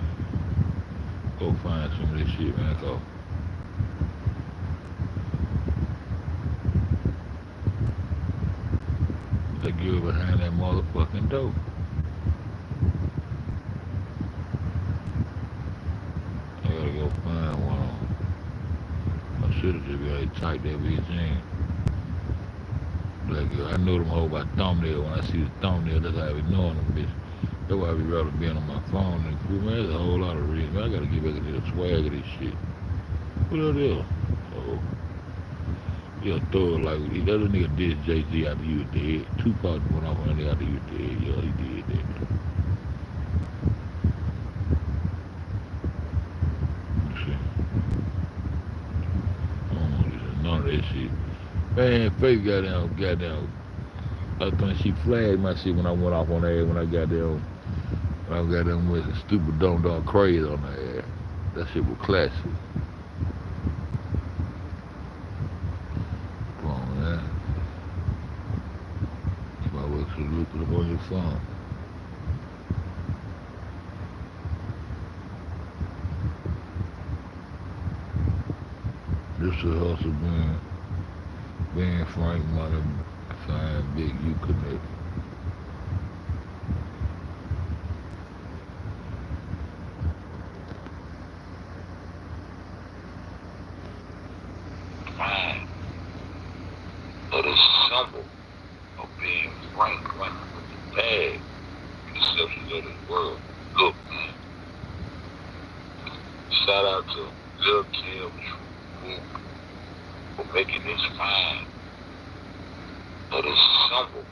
Go find some of this shit, man. Cause the girl behind that motherfucking door. I gotta go find one of them. I should have just been able to type that bitch in. Black girl, I know them hoes by thumbnail. When I see the thumbnail, that's how I be knowing them bitch. That's why I be rather being on my phone than cool, man. There's a whole lot of reasons. I gotta get back into the swag of this shit. What that is? Oh, yeah, thug like that other nigga did Jay-Z after he was dead. Tupac went off on that after he was dead. Yeah, he did that. Let's see. I don't want to listen to none of that shit. Man, Faith goddamn. I think she flagged my shit when I went off on her when I got them with the stupid dumb dog crazy on her ass. That shit was classic. Come on, man. You might well should look it up on your phone. This is hustle being Frank Money, find Big U Connect. Fine. But it's symbol of being frank with the bag perceptions of this world. Look, man. Shout out to Lil Kim for making this fine. But it's symbol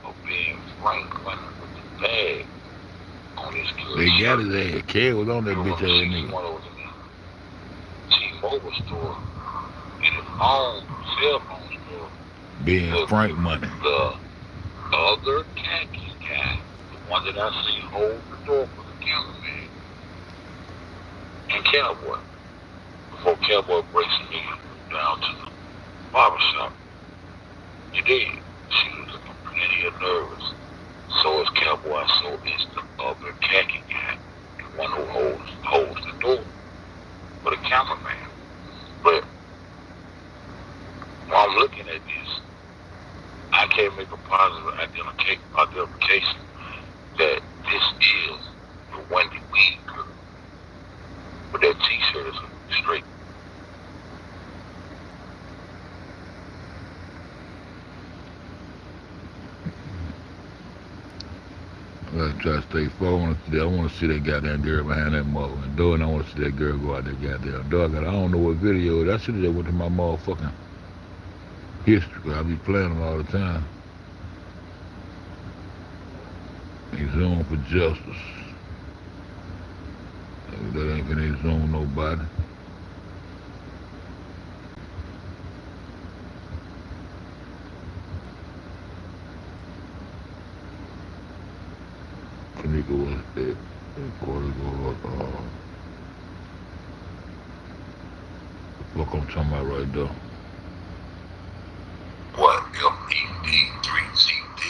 of being frank with the bag on this good They got shirt. his ass. Kid was on that bitch ass nigga. One of them T-Mobile store and his own cell phone store. Being Frank Money. The other khaki guy, the one that I see hold the door for the cameraman, and Cowboy. Before Cowboy breaks me down to the barbershop, you did. She was looking plenty of nervous. So is Cowboy, so is the other khaki guy, the one who holds the door for the cameraman. But while I'm looking at this, I can't make a positive identification that this is the Wendy Weed girl. But that t-shirt is straight. I gotta try to stay forward. I want to see that goddamn girl behind that motherfucking door, and I want to see that girl go out that goddamn door. I don't know what video it is. I should have just went to my motherfucking history, because I be playing them all the time. They zoom for justice. That ain't gonna zoom nobody. Nigga was dead. What I'm talking about right there. What? MED, 3GD,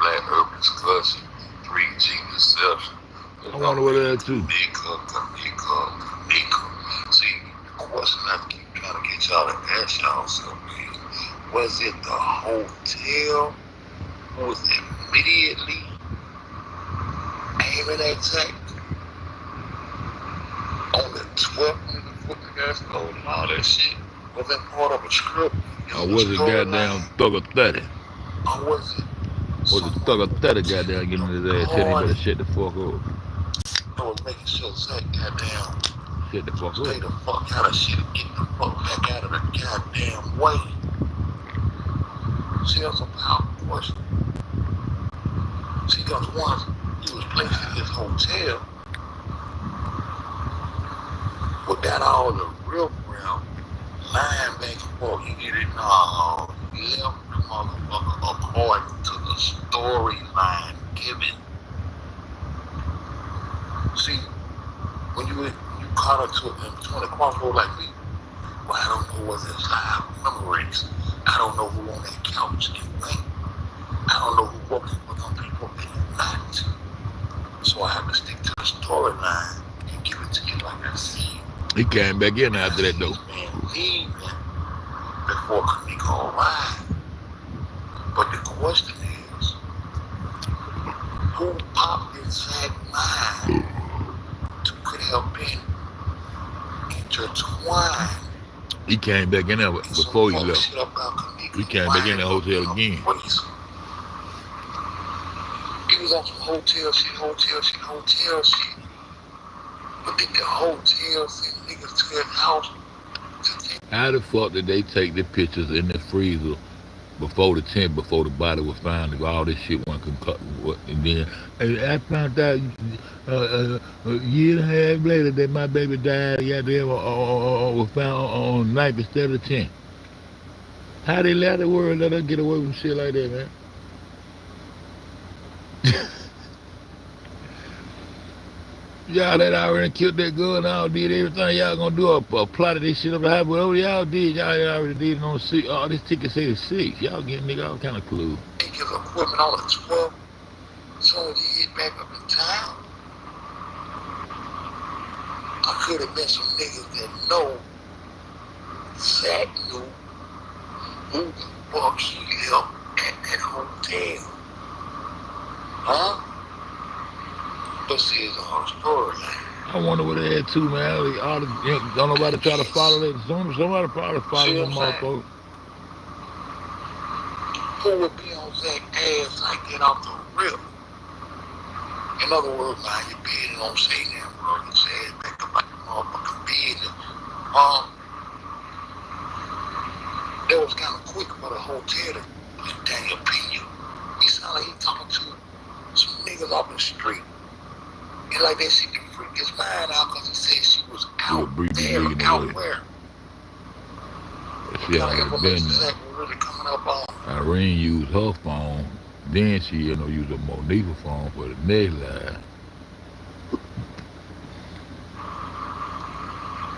Black Urban Discussion, 3G Deception. I wonder what that too. Big Kanika. See, the question I keep trying to get y'all to ask y'all something is, was it the hotel who was immediately aiming at Zach on the 12th when the fucking guy stole and all that shit? Was that part of a script? Or was it goddamn Thugger 30? Or was it Was it someone Thugger 30 goddamn getting his ass telling him better shut the fuck up? that was making sure Zach goddamn Shut the fuck stay up. the fuck out of shit and get the fuck back out of the goddamn way? See, that's a powerful question. See, because once he was placed in this hotel without all the real ground lying back and forth, you get it, left the motherfucker according to the storyline given. See, when you caught up to him 20 crossroad like me, well, I don't know what's his live memories. I don't know who on that couch and when. I don't know who woke up with them people and not. So I have to stick to the storyline and give it to you like I see. He came back in after that though. Man, leaving before Kanika arrived. But the question is, who popped in Zach's mind could have been intertwined? He came back in there before he left. He came back in the hotel again. He was on some hotel shit. But did the hotel send niggas to his house to take? How the fuck did they take the pictures in the freezer before the tent, before the body was found, if all this shit wasn't concocted? And then I found out a year and a half later that my baby died, goddamn, was found on the knife instead of the tent. How they let the world let us get away with shit like that, man? Y'all that already killed that girl and all did everything y'all gonna do, plotted this shit up the high, but whatever y'all did, y'all already did it on the 6. Oh, this ticket say the 6. Y'all getting nigga all kind of clues. Take his equipment on the 12th, so as he get back up in town. I could have met some niggas that know Zach knew who the fuck he left at that hotel. Huh? But see, it's a whole storyline. I wonder what they had too, man. Don't nobody try to follow that. Somebody probably follow them motherfuckers. Who would be on Zach's ass like that off the rip? In other words, mind your business, don't say that, bro. You say it back about the motherfucking business. That was kind of quick for the hotel to get Daniel opinion. He sounded like he talking to some niggas off the street. And like that shit can freak his mind out because he said she was out there, out where? She already been there. Really coming up on. Irene used her phone. Then she, used a Monifa phone for the next line.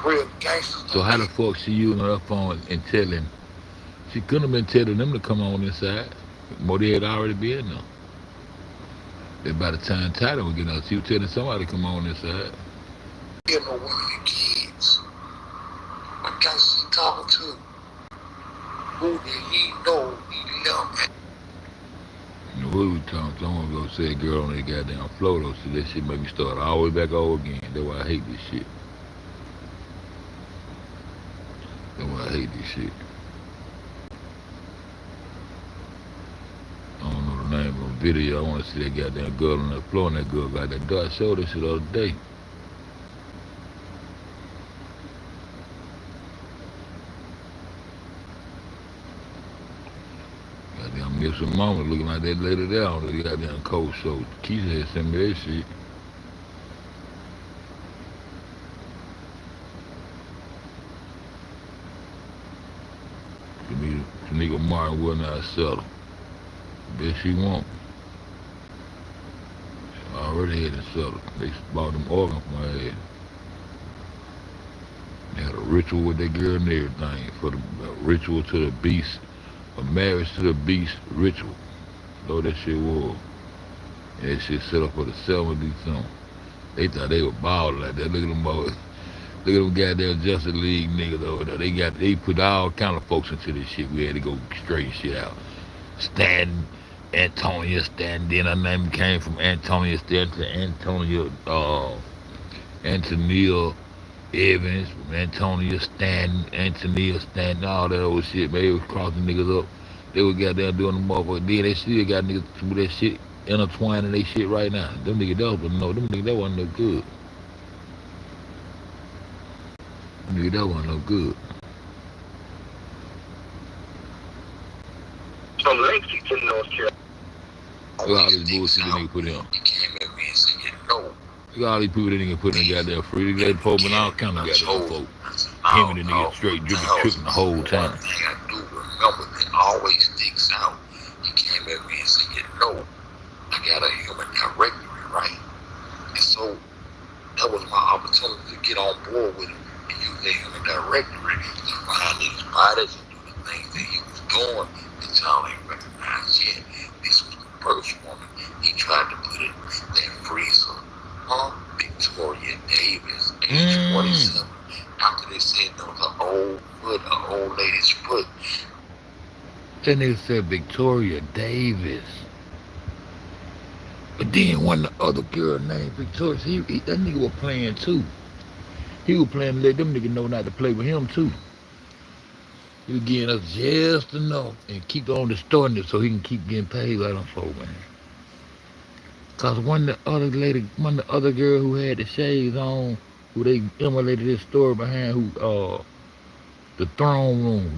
Real gangster. So how the fuck she using her phone and telling? She couldn't have been telling them to come on inside. Modi had already been there. And by the time Tyler was getting out, she was telling somebody to come on inside. He had no women and kids. What guys he talking to? Who did he know he left at? You know, who we talking to? Someone go say a girl on that goddamn floor though, so that shit make me start all the way back over again. That's why I hate this shit. That's why I hate this shit. I don't know the name of the video. I want to see that goddamn girl on that floor, and that girl got that dot. I showed this shit the other day. Goddamn, get some mama looking like that lady there on the goddamn cold show. Keisha had sent me that shit. Tanika Martin will not settle. Bet she won't. She already had it settled. They bought them organs from her head. They had a ritual with that girl and everything for the ritual to the beast, a marriage to the beast ritual. So that shit was. And that shit set up for the 7th of December. They thought they were balling like that. Look at them boys. Look at them goddamn Justice League niggas over there. They put all kind of folks into this shit. We had to go straighten shit out. Stanton, Antonia Stanton. Then her name came from Antonia Stanton to Antonia Evans, from Antonia Stanton, Antonia Stanton, all that old shit, man. They was crossing niggas up. They was goddamn doing the motherfucker. Then they still got niggas with that shit intertwining they shit right now. Them niggas that was no, them niggas that wasn't no good. Them niggas that wasn't no good. From Lexington, North Carolina. Look at all this bullshit that nigga put in. You came at me and said, no. Look at all these people that nigga put in goddamn free. They Pope and all kind of goddamn folk. Him and the nigga straight dripping, tripping the whole time. One thing I do remember that always sticks out. You came at me and said, no, I got a human directory, right? And so that was my opportunity to get on board with him and use that human directory to find these bodies and do the things that he was doing that y'all ain't recognized yet. This was the first woman he tried to put in that freezer. Victoria Davis, age 47. After they said there was an old lady's foot. That nigga said Victoria Davis. But then one the other girl named Victoria, that nigga was playing too. He was playing to let them niggas know not to play with him too. He was getting us just enough and keep on distorting it so he can keep getting paid by them folk, man. Cause one the other girl who had the shades on, who they emulated this story behind, the throne room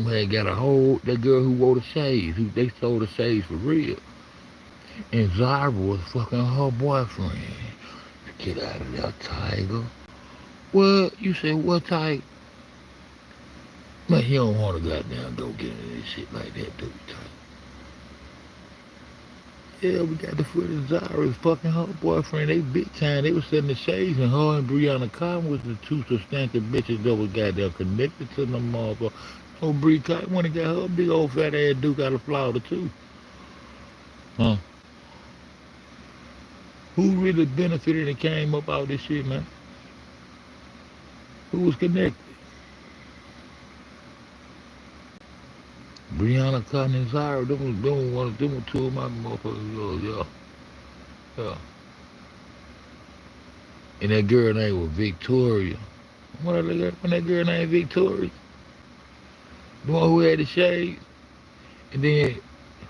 had got that girl who wore the shades, who they sold the shades for real. And Zara was fucking her boyfriend. Get out of there, Tiger. Well, you say what, Tiger? Man, he don't want to goddamn go get into this shit like that, dude, Tiger. Yeah, we got the footage. Zara's fucking her boyfriend. They big time. They was selling the shades, and her and Brianna Cotton was the two substantive bitches that was goddamn connected to them motherfuckers. Oh, Bree Cotton went and got her big old fat ass Duke out of Florida too. Huh? Who really benefited and came up out this shit, man? Who was connected? Brianna Cotton and Zara, them were two of my motherfuckers. Yeah. And that girl name was Victoria. What that girl named Victoria? The one who had the shades. And then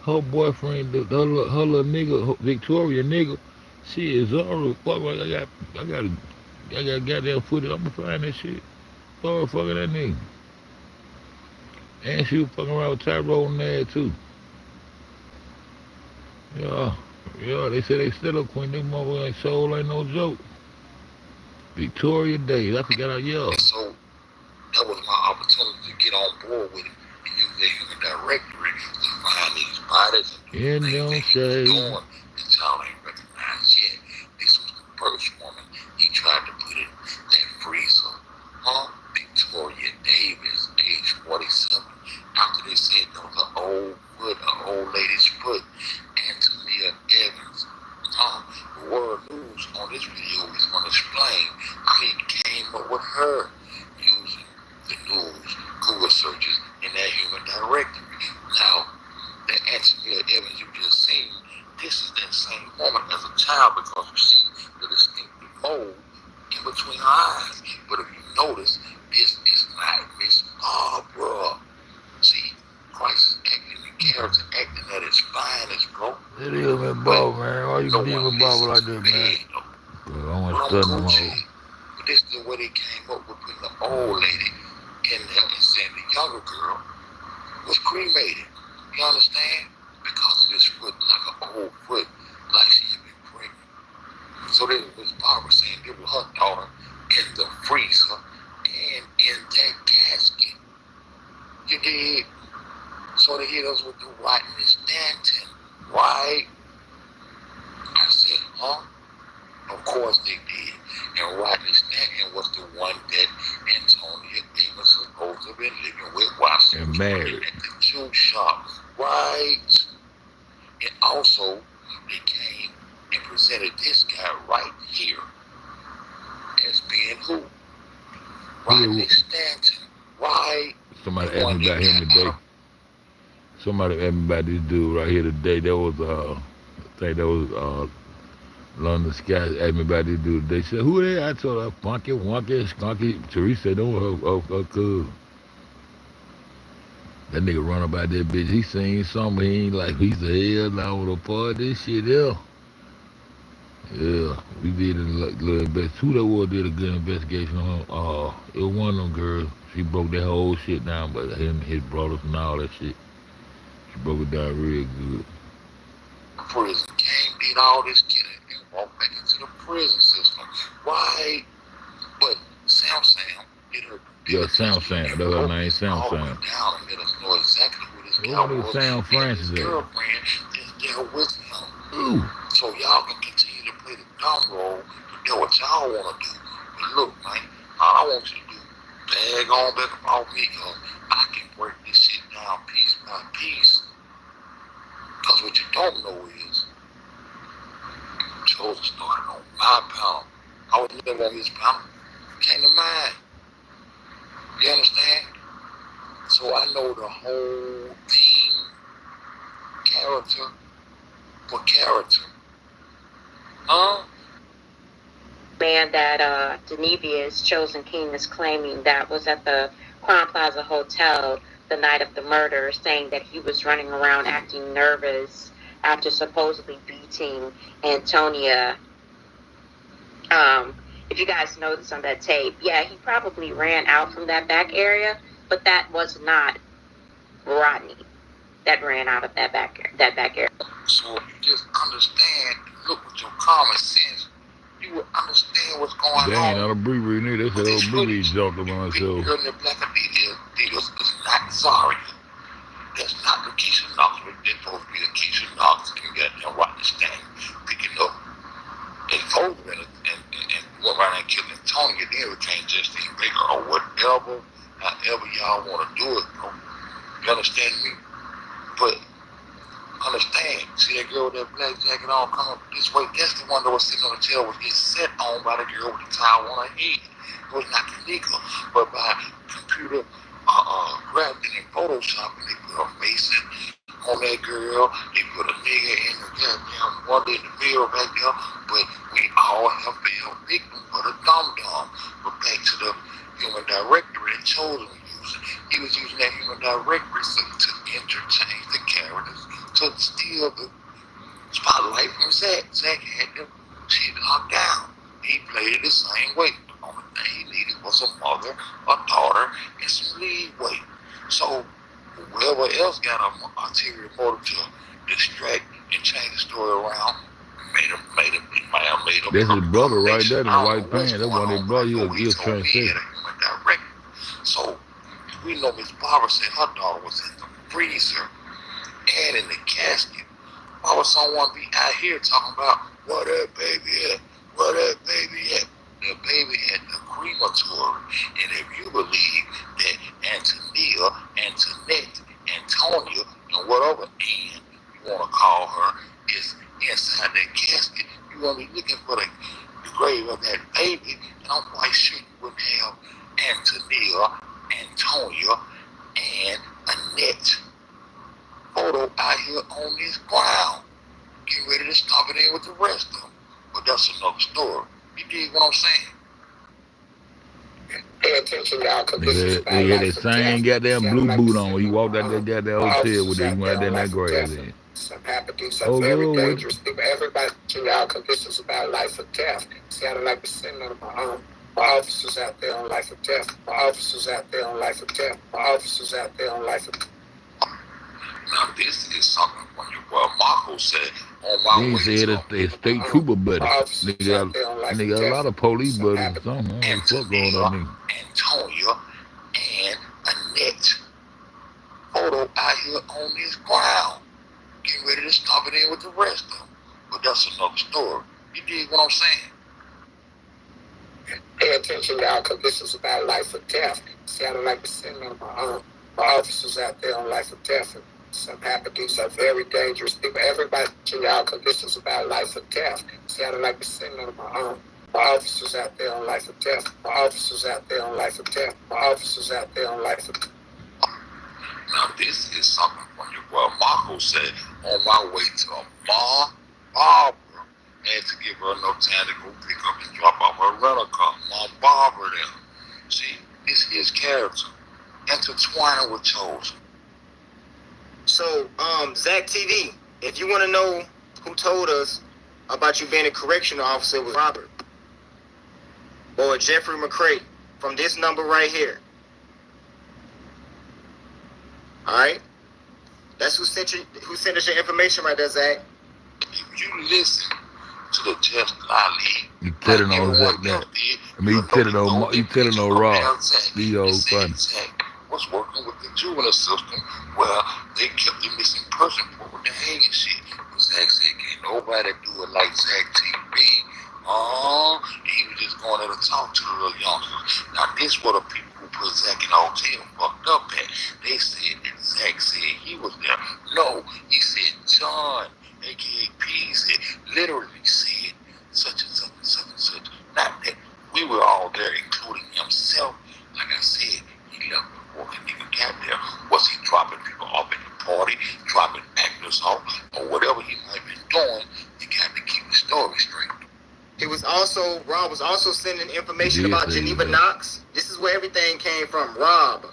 her boyfriend, her little nigga, Victoria nigga, she is Zara. Fuck, I got goddamn footage. I'm gonna find that shit. Zara fucking that nigga. And she was fucking around with Tyrone there too. Yeah, they said they still a queen. Them motherfuckers ain't soul ain't no joke. Victoria Days, I forgot how And so that was my opportunity to get on board with him and use that human directory to find these bodies and do the things that he was doing that y'all ain't recognized yet. This was the first woman he tried to put in that freezer. Victoria Davis, age 47. After they said there was an old lady's foot. Antonia Evans. The World News on this video is going to explain how he came up with her using the news Google searches in that human directory. Now, the Antonia Evans you just seen, this is that same woman as a child because you see the distinctive mole in between her eyes. But if you notice, this is not Miss Barbara. See, Christ is acting the character, acting at his finest, bro. It is Miss Barbara, man. Why you dealing with Barbara like that, man? I want to study them all. But this is the way they came up with putting the old lady in there and saying the younger girl was cremated. You understand? Because of this foot, like an old foot, like she had been pregnant. So there was Barbara saying it was her daughter in the freezer and in that casket. You did. So they hit us with the Rodney Stanton, right? I said, huh? Of course they did. And Rodney Stanton was the one that Antonia Davis was supposed to have been living with while she was working at the juice shop, right? And also, they came and presented this guy right here as being who? Rodney Stanton. Right. Somebody asked me about him today. Somebody asked me about this dude right here today. That was I think that was London Sky asked me about this dude. They said, who they? I told her, Funky, Wonky, Skunky. Teresa said, don't her cousin. That nigga run about that bitch. He seen something. He ain't like, he said, hell, now with a part this shit there. Yeah, we did a little invest. Who that was did a good investigation on her. It was one of them girls. She broke that whole shit down, but him, his brothers and all that shit. She broke it down real good. Prison came, did all this shit, and walked back into the prison system. Right. But Sam did her. Yeah, Sam. That's her name, Sam. Down and let us know exactly who this guy What was. Sam Francis His is? girlfriend is there with him. Ooh. So y'all can continue to play the dumb role to do what y'all want to do. But look, man, all I want you to do, bag on back about me, cause I can break this shit down piece by piece. Cause what you don't know is, Chosen started on my panel. I was never on his panel. Came to mine. You understand? So I know the whole team, character for character. Huh? Man that Denevius Chosen King is claiming that was at the Crown Plaza Hotel the night of the murder, saying that he was running around acting nervous after supposedly beating Antonia. If you guys notice on that tape, yeah, he probably ran out from that back area, but that was not Rodney that ran out of that back area. So you just understand, look with your common sense, you would understand what's going Dang, on. not a brewery nigga. They said old brewery jumped up on herself. Girl in the black Adidas is not Zaria. That's not Lakeisha Knox. It's supposed to be Lakeisha Knox and goddamn Rodney Stanton picking up. They told them and went around and killed Antonia, then it became Justine Baker or whatever, however y'all want to do it, bro. You understand me? But understand, see that girl with that black jacket on coming up this way, that's the one that was sitting on the chair was getting set on by the girl with the towel on her head. It was not the nigga, but by computer grabbed it in Photoshop and they put a face on that girl, they put a nigga in the goddamn one in the mirror back there, but we all have been victims of the dum-dum. But back to the human directory that Chosen was using. He was using that human directory to interchange the characters, to steal the spotlight from Zach. Zach had the shit locked down. He played it the same way. The only thing he needed was a mother, a daughter, and some leeway. So whoever else got an ulterior motive to distract and change the story around, made him. That's his brother right there in the white pants. That's one of his brothers. He was transgender. So we know Miss Barbara said her daughter was in the freezer and in the casket. Why would someone be out here talking about where that baby at? Where that baby at? The baby at the crematory. And if you believe that Antoinette, Antonia, and whatever and you want to call her is inside that casket, you're going to be looking for the grave of that baby. And I'm quite sure you wouldn't have Antonia, and Annette photo out here on this ground. Getting ready to stop it in with the rest of them. But that's another story. You dig what I'm saying? Pay attention, y'all, because this is They had that same goddamn blue boot on when you walked out that goddamn hotel with they went out there in that grass in. Some have to do some very dangerous things. Everybody, y'all, because this is about life or death. See, I don't like to send them my officers out there on life or death. My officers out there on life or death. My officers out there on life or death. Now, this is something when your boy Marco said on my way. He said a state trooper buddy. Nigga, a lot of police buddies. Something. What's going on there? Antonia and Annette photo out here on this ground. Getting ready to stop it in with the rest of them. But that's another story. You dig what I'm saying? Pay attention, y'all, because this is about life or death. See, I don't like to send them my officers out there on life or death. Some happenings are very dangerous. Everybody should out because this is about life or death. See, I don't like to sing on my own. My officers out there on life or death. My officers out there on life or death. My officers out there on life or death. Now, this is something from your boy Marco said on my way to Barbara. Had to give her enough time to go pick up and drop off her rental car. Mom Barbara there. See, it's his character. Intertwining with Chosen. So, Zach TV, if you want to know who told us about you being a correctional officer, it was Robert. Or Jeffrey McCray from this number right here. Alright? That's who sent us your information right there, Zach. If you listen to the Just Ali, You telling on Zach that. I mean, you telling on Rob. These old funny. Was working with the juvenile system where they kept the missing person report with the hanging shit. Zach said, can't nobody do it like Zach TV. He was just going there to talk to the little youngsters. Now, this what the people who put Zach in the hotel fucked up at. They said that Zach said he was there. No, he said John, a.k.a. P, said, literally said such and such and such and such. Not that we were all there, including himself. Like I said, he left before he even got there. Was he dropping people off at the party, dropping actors off, or whatever he might have been doing? You got to keep the story straight. Rob was also sending information about Geneva Knox. This is where everything came from. Rob.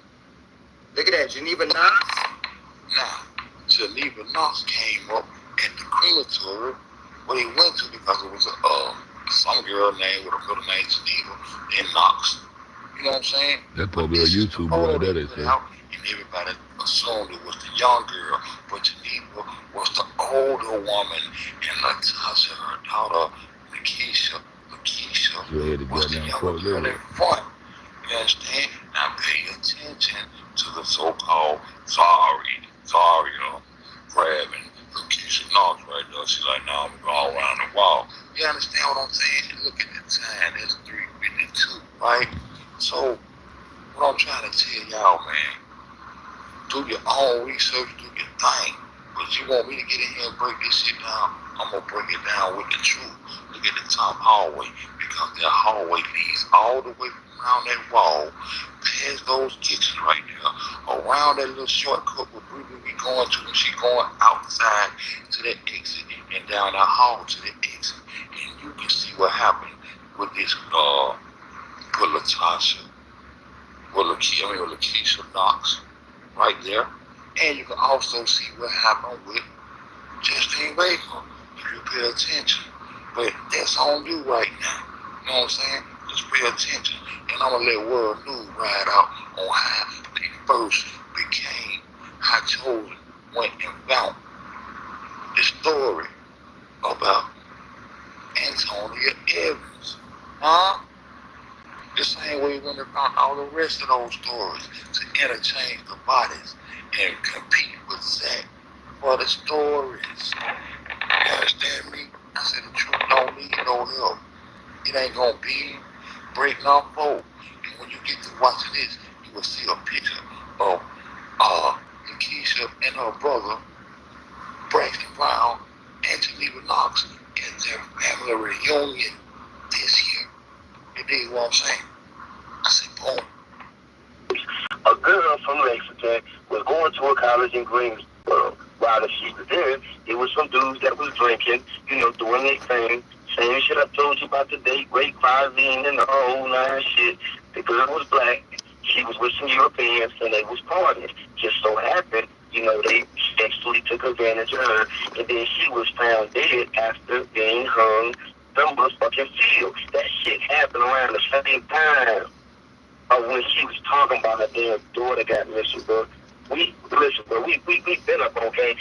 Look at that, Geneva Knox. Now, Geneva Knox came up at the crematory where he went to because it was some girl named with a middle name Geneva and Knox. You know what I'm saying? That probably a YouTube boy, that is it. And everybody assumed it was the young girl, but Geneva was the older woman, and Latasha, her daughter, Lakeisha was the younger girl in front. You understand? Now pay attention to the so-called Zaria grabbing Lakeisha Knox right there. She's like, now I'm going around the wall. You understand what I'm saying? And look at the time, it's 3:52, right? So, what I'm trying to tell y'all, man, do your own research, do your thing. But you want me to get in here and break this shit down, I'm going to break it down with the truth. Look at the top hallway, because that hallway leads all the way around that wall, past those kitchens right there, around that little shortcut where Ruby be going to when she going outside to that exit, and down that hall to the exit. And you can see what happened with this, with Latasha, with Lakeisha Knox, right there. And you can also see what happened with Justine Baker, if you pay attention. But that's on you right now. You know what I'm saying? Just pay attention. And I'm going to let World News ride out on how they first became, how Chosen went and found the story about Antonia Evans. Huh? The same way when they found all the rest of those stories to interchange the bodies and compete with Zach for the stories. You understand me? I said the truth don't need no help. It ain't gonna be breaking our fold. And when you get to watching this, you will see a picture of Lakeisha and her brother, Braxton Brown and Geneva Knox at their family reunion this year. You dig what I'm saying? I said, boom. A girl from Lexington was going to a college in Greensboro. While she was there, it was some dudes that was drinking, doing their thing. Same shit I told you about the date, rape, Visine, and the whole nine shit. The girl was black. She was with some Europeans, and they was partying. Just so happened, they sexually took advantage of her, and then she was found dead after being hung some motherfucking field. That shit happened around the same time when she was talking about her damn daughter got missing, bro. We've been up, okay?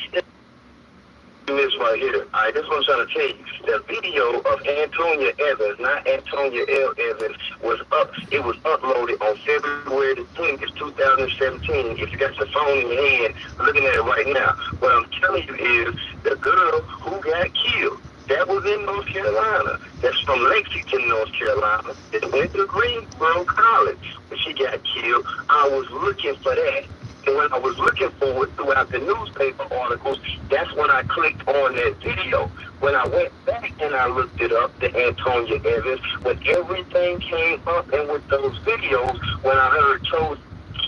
This right here. All right, this is what I'm trying to tell you. The video of Antonia Evans, not Antonia L. Evans, was up. It was uploaded on February the 20th, 2017. If you got your phone in your hand, looking at it right now. What I'm telling you is the girl who got killed, that was in North Carolina. That's from Lexington, North Carolina. It went to Greensboro College when she got killed. I was looking for that. And when I was looking for it throughout the newspaper articles, that's when I clicked on that video. When I went back and I looked it up, the Antonia Evans, when everything came up and with those videos, when I heard Chose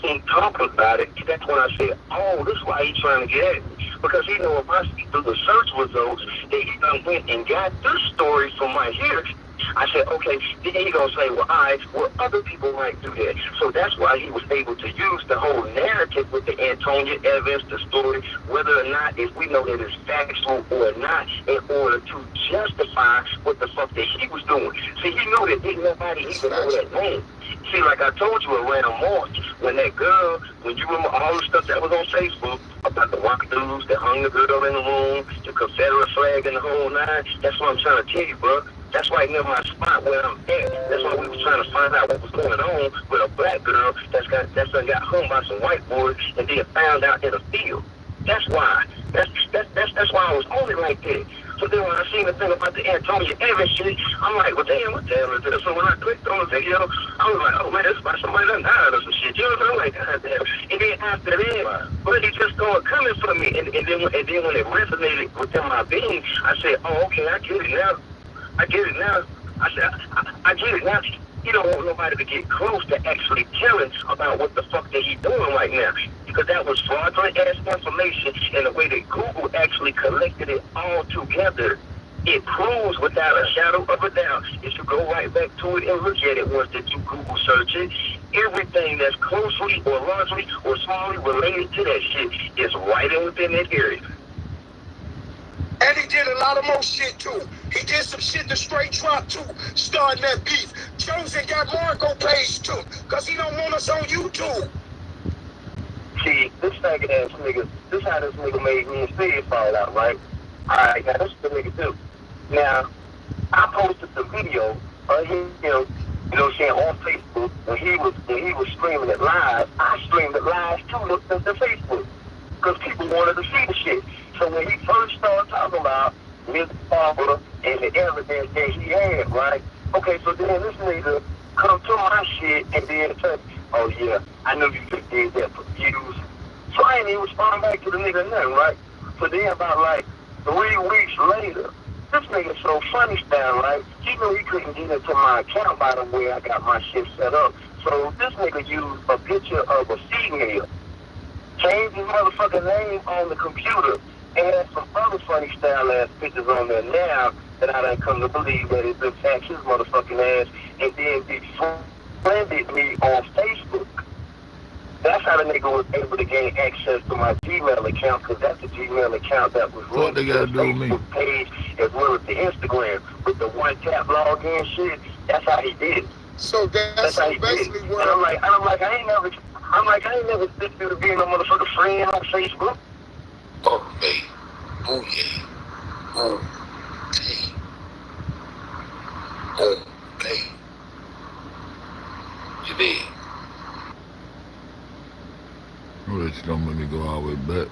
King talk about it, that's when I said, oh, this is why he's trying to get at me. Because he know if I see through the search results that he done went and got this story from right here, I said, okay, then he gonna say, well, all right, well, other people might do that. So that's why he was able to use the whole narrative with the Antonia Evans, the story, whether or not if we know that it's factual or not, in order to justify what the fuck that he was doing. See, he knew that didn't nobody even know that name. See, like I told you around March, when that girl, when you remember all the stuff that was on Facebook about the white dudes that hung the girl in the room, the Confederate flag and the whole nine, that's what I'm trying to tell you, bro. That's right near my spot where I'm at. That's why we was trying to find out what was going on with a black girl that's got hung by some white boys and then found out in a field. That's why. That's why I was on it like that. So then when I seen the thing about the Antonia Evans shit, I'm like, well damn, what the hell is this? So when I clicked on the video, I was like, oh man, this is about somebody that died or some shit. You know what I'm like, god damn. And then after that, but he just started coming for me. And then when it resonated within my being, I said, oh okay, I get it now. I get it now. I said, I get it now. He don't want nobody to get close to actually telling about what the fuck that he doing right now. Because that was fraudulent ass information, and the way that Google actually collected it all together, it proves without a shadow of a doubt, if you go right back to it and look at it once that you Google search it, everything that's closely or largely or smallly related to that shit is right in within that area. And he did a lot of more shit too. He did some shit to straight drop too, starting that beef. Chosen got Marco page too, cause he don't want us on YouTube. See, this faggot ass nigga, this how this nigga made me and Steve fall out, right? Alright, now this is the nigga too. Now, I posted the video of him, you know what I'm saying, on Facebook when he was streaming it live. I streamed it live too to Facebook. Because people wanted to see the shit. So when he first started talking about his father and the evidence that he had, right? Okay, so then this nigga come to my shit and then say, oh yeah, I know you just did that for views. So I ain't even respond back to the nigga nothing, right? So then about like 3 weeks later, this nigga so funny style, right? He knew he couldn't get into my account by the way I got my shit set up. So this nigga used a picture of a female, changed his motherfucking name on the computer, and had some other funny style ass pictures on there now that I done come to believe that it's in fact his motherfucking ass, and then befriended me on Facebook. That's how the nigga was able to gain access to my Gmail account, because that's the Gmail account that was What they linked to gotta the do with me? Facebook page as well as the Instagram. With the one tap login shit, that's how he did it. So that's how he basically did it. what And I'm like, I ain't never stick to being a motherfucking friend on Facebook. Oh, hey. Oh, yeah. Oh, hey. Oh, hey. You did. Oh, that don't make me go all the way back.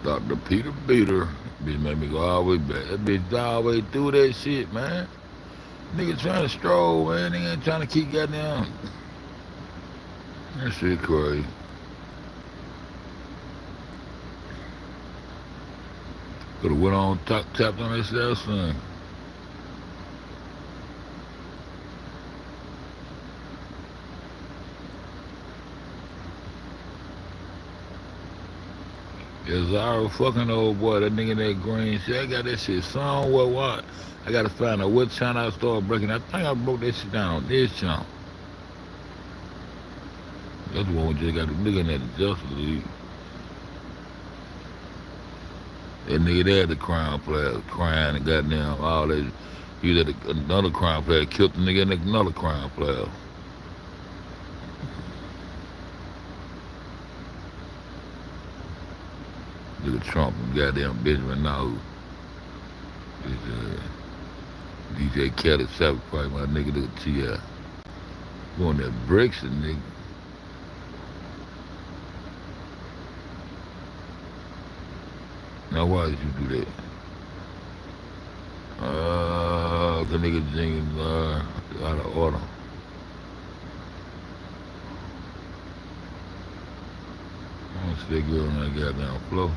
Dr. Peter Beater, bitch made me go all the way back. That bitch all the way through that shit, man. Nigga trying to stroll, man. Nigga ain't trying to keep goddamn. That shit crazy. Could've went on, tapped on that cell son. Yes, I fucking old boy, that nigga in that green shit. I got that shit somewhere. What? I gotta find out what channel I started breaking. I think I broke that shit down on this channel. That's the one we just got the nigga in that Justice League. That nigga there, the crime player, crying and goddamn all that. He was at another crime player, killed the nigga in another crime player. Look at Trump and goddamn Benjamin now. DJ Khaled sacrificed my nigga to T.I. Going that bricks and nigga. Now why did you do that? The nigga Jenkins out of order. That's that girl on that goddamn floor.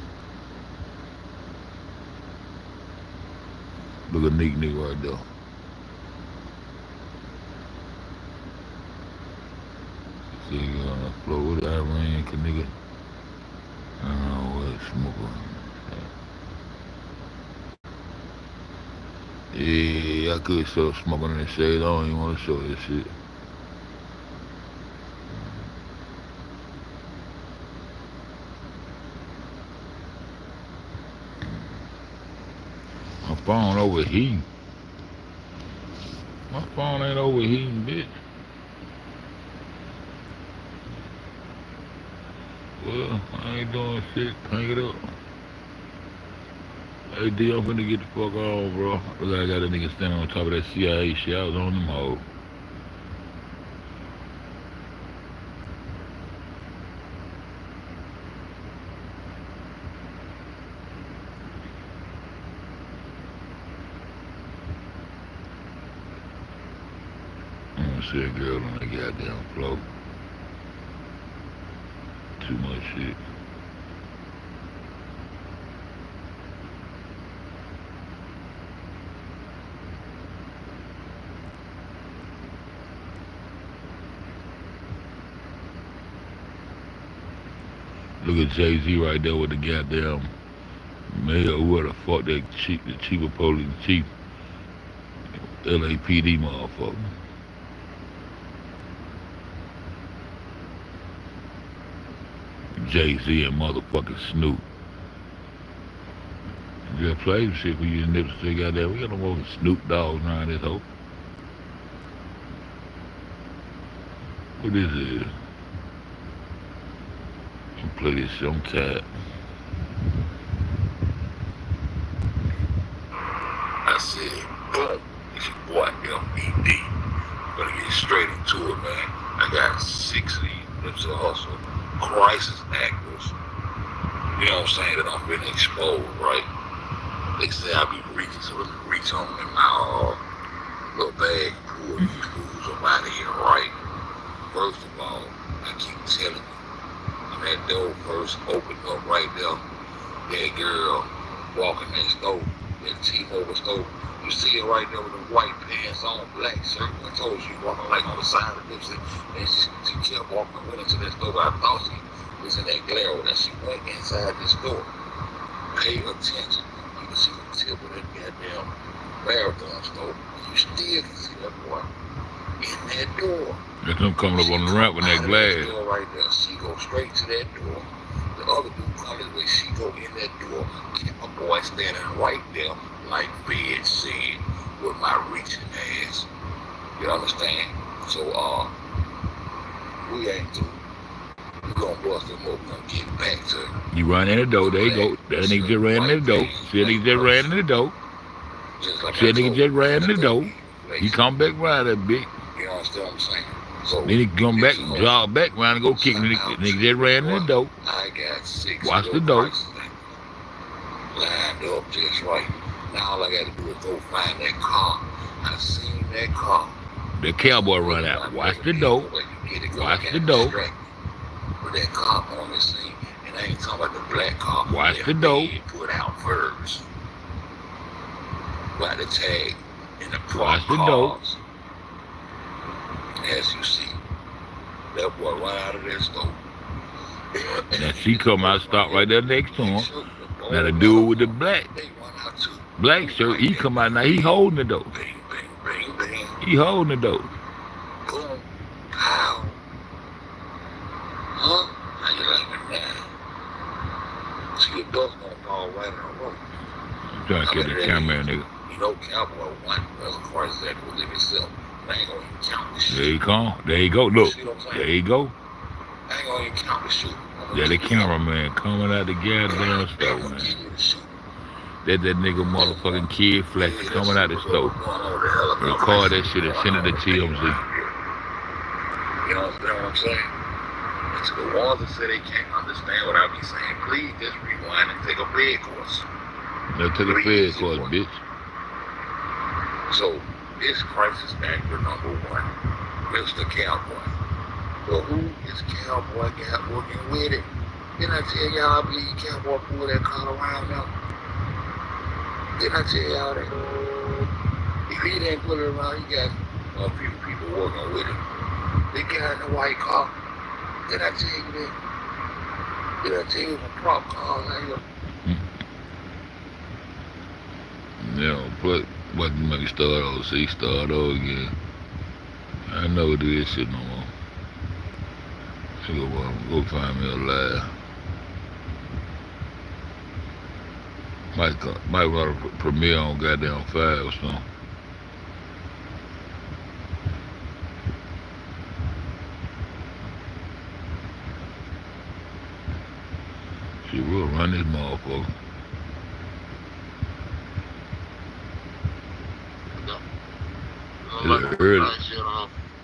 Look at Nick right there. See that girl on the floor with the Iran, nigga. I don't know what smoker. Yeah, I could show smoking in the shade. I don't even want to show this shit. My phone overheating. My phone ain't overheating, bitch. Well, I ain't doing shit. Hang it up. Hey, D, I'm finna get the fuck on, bro. Look, I got a nigga standing on top of that CIA shit. I was on them hoes. I'm gonna see a girl on the goddamn floor. Too much shit. Look at Jay-Z right there with the goddamn mayor. Who the fuck that chief, the chief of police, the chief LAPD motherfucker. Jay-Z and motherfucking Snoop. Just play some shit for you niggas still got there. We got no more Snoop Dogs around this hoe. What this is? I'm play this shit, I'm tired. I said, boom, it's your boy MBD. Gonna get straight into it, man. I got 6 of these lips of hustle, crisis actors. You know what I'm saying? That I'm been exposed, right? They say I be reaching, so let me reach on in my little bag, pull these fools up out of here, right? First of all, I keep telling you, when that door first opened up right there, that girl walking next door, that T-Mobile store, you see it right there with the white pants on, black shirt. I told you walking like on the side of the lipstick, and she kept walking, went into that store. I thought she was in that glare when she went inside this store. Pay attention. You can see the tip of that goddamn marathon store. You still can see that boy in that door. That's him coming up on the ramp with that glass. Door right there. She go straight to that door. The other dude comes this way. She go in that door. Keep my boy standing right there, like Fed said, with my reaching ass. You understand? So we ain't through. We gonna bust them up. We gonna get back to it. You run in the door. There you go. That nigga just ran in the door. See that nigga just ran in the door. See that nigga just ran in the door. He come back right that bitch. You understand what I'm saying? So then he come back, jog back around and go kick the nigga just ran in the door. I got 6. Watch the door. Lined up just right. Now all I got to do is go find that car. I seen that car. The cowboy run out. Watch the door. Watch the door. With that car on the scene, and I ain't talking about the black car. Watch the door. Put out first. By the tag in the watch the door. As you see, that boy right out of that store. Now she come out, stop right there next to him. Now the dude with the black shirt, he come out now. He holding the door. He holding the door. Boom, pow. Huh? How you like it now? See, your door's gonna fall right on the road. I'm trying to get the camera, nigga. You know, cowboy one, well, of course, that will live itself. I ain't gonna even count the shit. There you come. There you go. Look. There you go. I ain't gonna even count the shit. Yeah, the cameraman coming out the goddamn store, man. That nigga motherfucking kid flex coming out the store. Record that shit and send it to TMZ. You know what I'm saying? And to the ones that say they can't understand what I be saying, please just rewind and take a bed course. No, take a bed course, bitch. So, this crisis actor number 1, Mr. Cowboy. Well, who is Cowboy got working with him? Then I tell y'all I believe you can't walk through that car around now. Then I tell y'all that if he didn't put it around, he got a few people working with him. They got in the white car. Then I tell you that. Then I tell you the prop car like Yeah, plus what you make start over, see, start over again. I never do this shit no more. Go find me a live. Might run a premiere on goddamn 5 or something. She will run this motherfucker.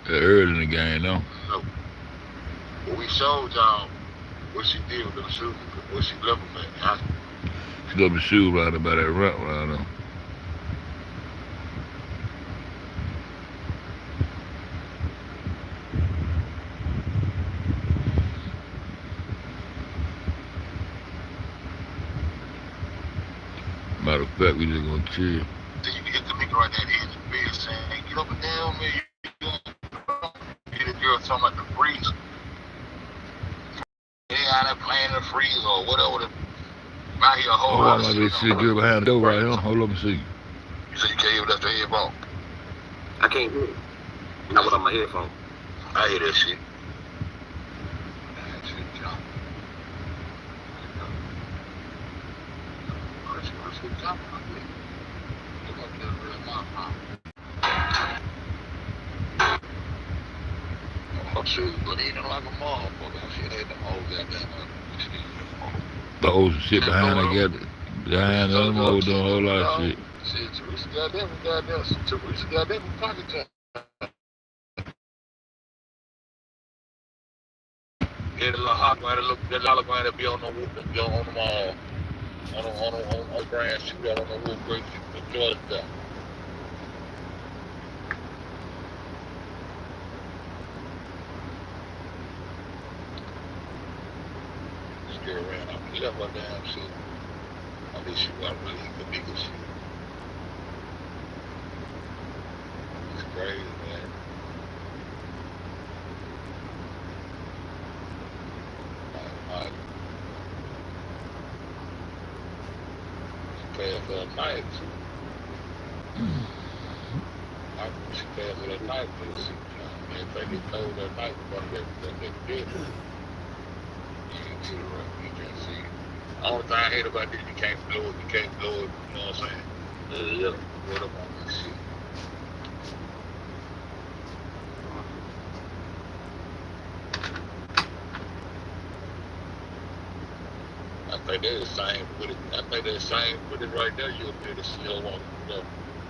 Early in the game, though. No. But we showed y'all what she did with them shoes, what she left them at. She left the shoe right about that ramp right there. Matter of fact, we just gonna chill. Then you can hit the nigga right there in the bed saying, get up and down, man. You hit a girl talking about the freeze. They out there playing in the freeze or whatever. Out here a whole lot of like shit. this shit good behind the door right here. Hold up and see. You said you can't hear without your headphone? I can't hear it. Not without my headphone. I hear that shit. But he don't like a motherfucker. Shit ain't the whole goddamn The old shit behind I got behind them old doing a whole lot of shit. Shit, Teresa got them from pocket time. Yeah, the little hot man, that little man that be on the on Grand Street, on the roof, great enjoy the stuff. Scare around. I left her damn shit. I think she got really the biggest shit. It's crazy, man. She paid for a night too. She paid for that night for the shit. Man, think they told that night before they did. To the right, you can't see it. The only thing I hate about this, you can't blow it, you know what I'm saying? Yeah. What up on this shit? I think they're the same with it. I think they're the same with it right there. You'll be able to see her walking through there.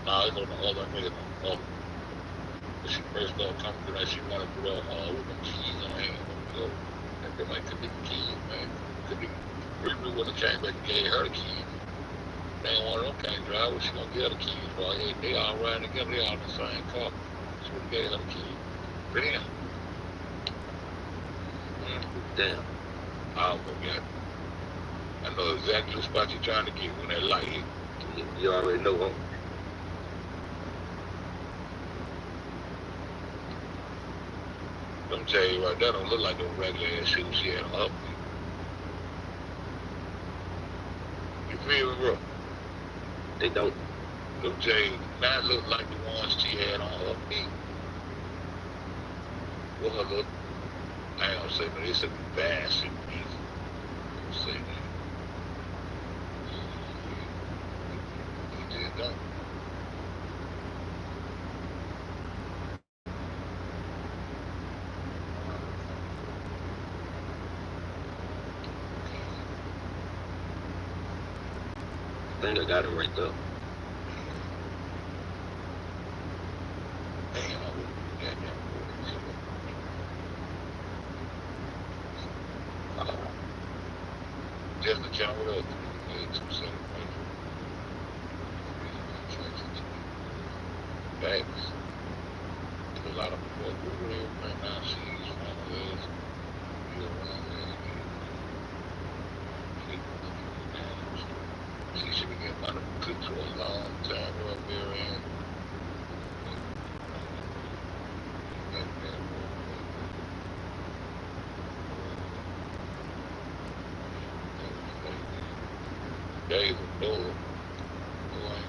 Nah, it's on the other, I think it's on the other. When she first started coming through that, she wanted to put her with them keys on her hand. So, they might could be the keys, man. Could be. Really would have came back and gave her the keys. They ain't one of them can't drive. What she gonna get her the keys for? Hey, they all riding together. They all in the same car. She would have gave her the keys. Damn. Damn. I forgot. I know exactly the spot you're trying to get when that light hit. You already know, huh? I'm telling you right there, don't look like no regular ass shoes she had on her feet. You feel me, bro? They don't. Them J's now look like the ones she had on her feet. What her look? I ain't gonna say, but it's a bad shit. I'm say that. You just don't. I think I got it right there. Damn, I wouldn't do that damn. Just the channel with us. Thanks. A lot of people Google everything now. She's one of those.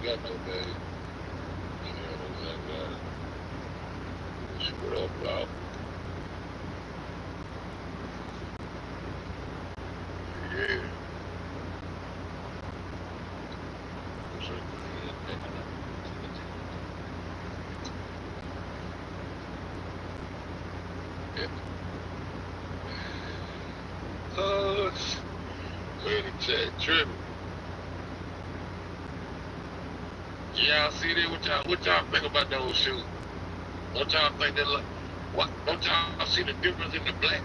got no day. You know what I'm saying? What up, dog? Yeah. What's up, man? Man, the chat tripping. Y'all see that? What y'all think about those shoes? What y'all think they look? What? Don't y'all see the difference in the black?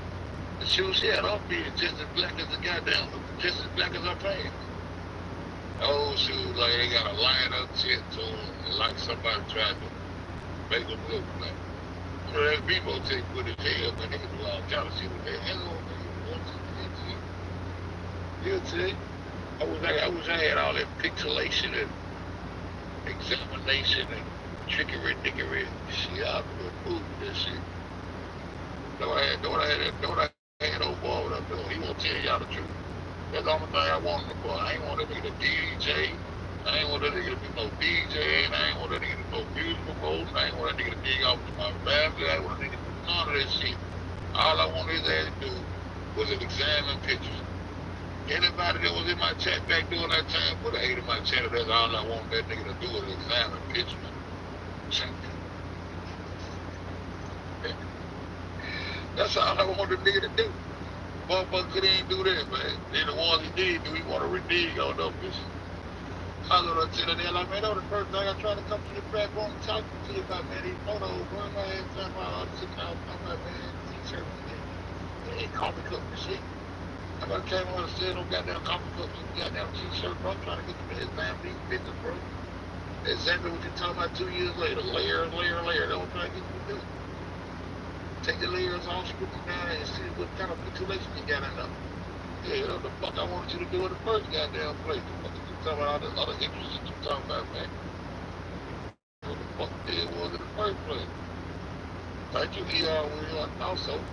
The shoes she had on me is just as black as the goddamn, just as black as her pants. Those shoes, like they got a line up shit to them, like somebody tried to make them look black. You know, that people take good as hell, but they can do all kind of shit with their hands on. You'll see. I wish I had all that pixelation and examination and trickery, dickery. Shit, I would move this shit. Know what I had old boy what I'm doing. He won't tell y'all the truth. That's the only thing I want him for. I ain't want that nigga to DJ. I ain't want that nigga to be no DJ. And I ain't want that nigga to no musical mode. I ain't want that nigga to dig off to my family. I ain't want that nigga to do none of that shit. All I wanted his ass to do was examine pictures. Anybody that was in my chat back during that time put a hate in my chat. That's all I want that nigga to do is examine pictures. That's all I want the nigga to do. Motherfucker ain't do that, man. Then the ones he did do, he want to renege on those bitches. I was gonna tell her, like, man, that was the first thing I tried to come to the platform and talk to you about, man. These photos, bro, my ass talking about all the shit I was talking about, man. T-shirt, man. Coffee cup and shit. I got came on and said, no goddamn coffee cup, no goddamn T-shirt, bro. I'm trying to get the man down these bitches, bro. Exactly what you're talking about 2 years later. Layer. That's what I'm trying to get you to do. Take the layers off, strip them down, and see what kind of pixelation you got in them. Yeah, the fuck I wanted you to do in the first goddamn place. The fuck you talking about all this other interest that you talking about, man? What the fuck it was in the first place? Thank you, ER, when you thought so.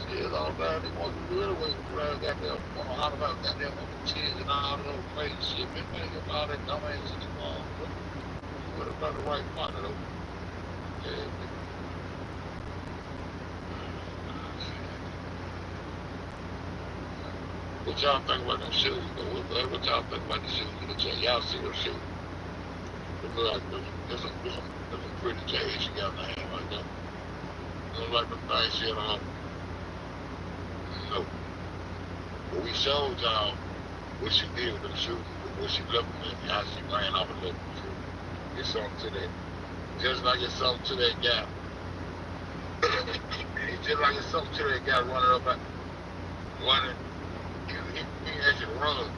Shit, all down, they want to do anyway. Goddamn, want to holler about goddamn kids and all that old crazy shit, man. All that dumb ass shit involved. What about the right partner, though? Yeah, what y'all think about them shoes? What y'all think about the shoes? Y'all see them shoes? It look like there's some pretty jazz she got in her hand right there. It look like the thing she had on. No. But we showed y'all what she did with them shoes, what she left them in, how she ran off and left them shoes. It's something to that. Just like it's something to that guy. It's just like it's something to that guy running. He actually run.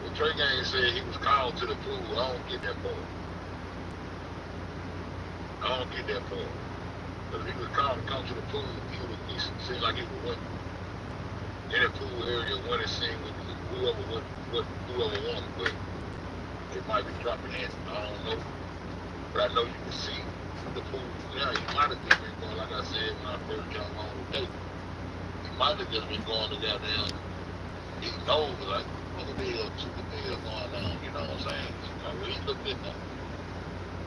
The Trey Gang said he was called to the pool. I don't get that part. Because if he was called to come to the pool, he seemed like he would win. In the pool area, when it seemed with whoever won, but it might be dropping in. I don't know. But I know you can see the pool. Yeah, he might have just been going, like I said when I first got on the date. He might have just been going to goddamn. He knows, like, what the deal going on, you know what I'm saying? When he looked at them,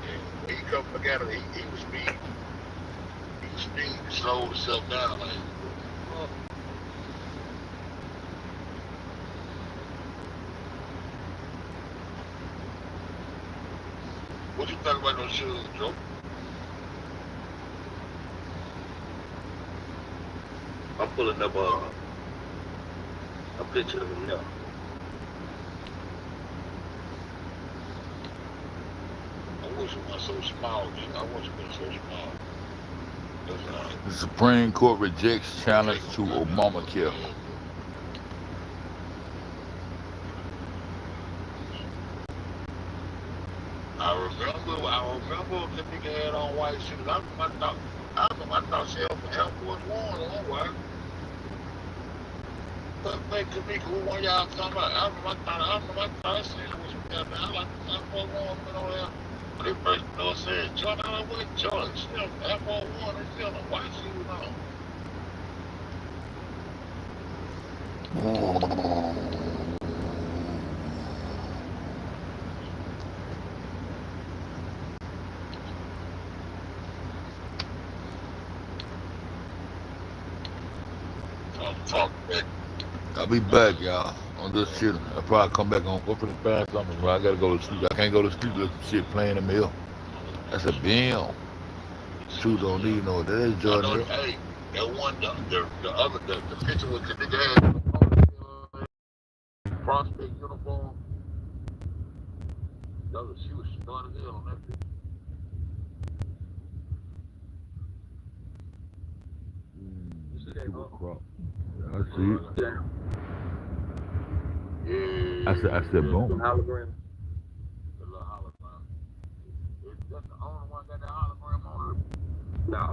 and when he come together, he was speeding. He slowed himself down, like, oh. What you think about those shoes, Joe? I'm pulling up a picture of him now. I wish it wasn't so small, dude. I wish it wasn't so small. The Supreme Court rejects challenge to Obamacare. I remember the nigga had on white shoes. I thought she had Air Force One on white. But man, Kamika, who one y'all talking about? I remember I said it was I like the Air Force One went on there. When they first said Jordan, I went Jordan. She had Air Force One and she had a white shoes on. Talk back. I'll be back, y'all. I'm just chilling. I'll probably come back on. Go for the fast something, bro. I gotta go to sleep. I can't go to sleep with some shit playing in the mill. That's a BM. Two don't need no. That is I Jordan know. Hill. Hey, that one, the other, the picture with the nigga had prospect uniform. She was smart as hell on that picture. You see that? Super crop. I see it. Yeah. I said, boom. Hologram. The little hologram. That's the only one got that hologram on it. No.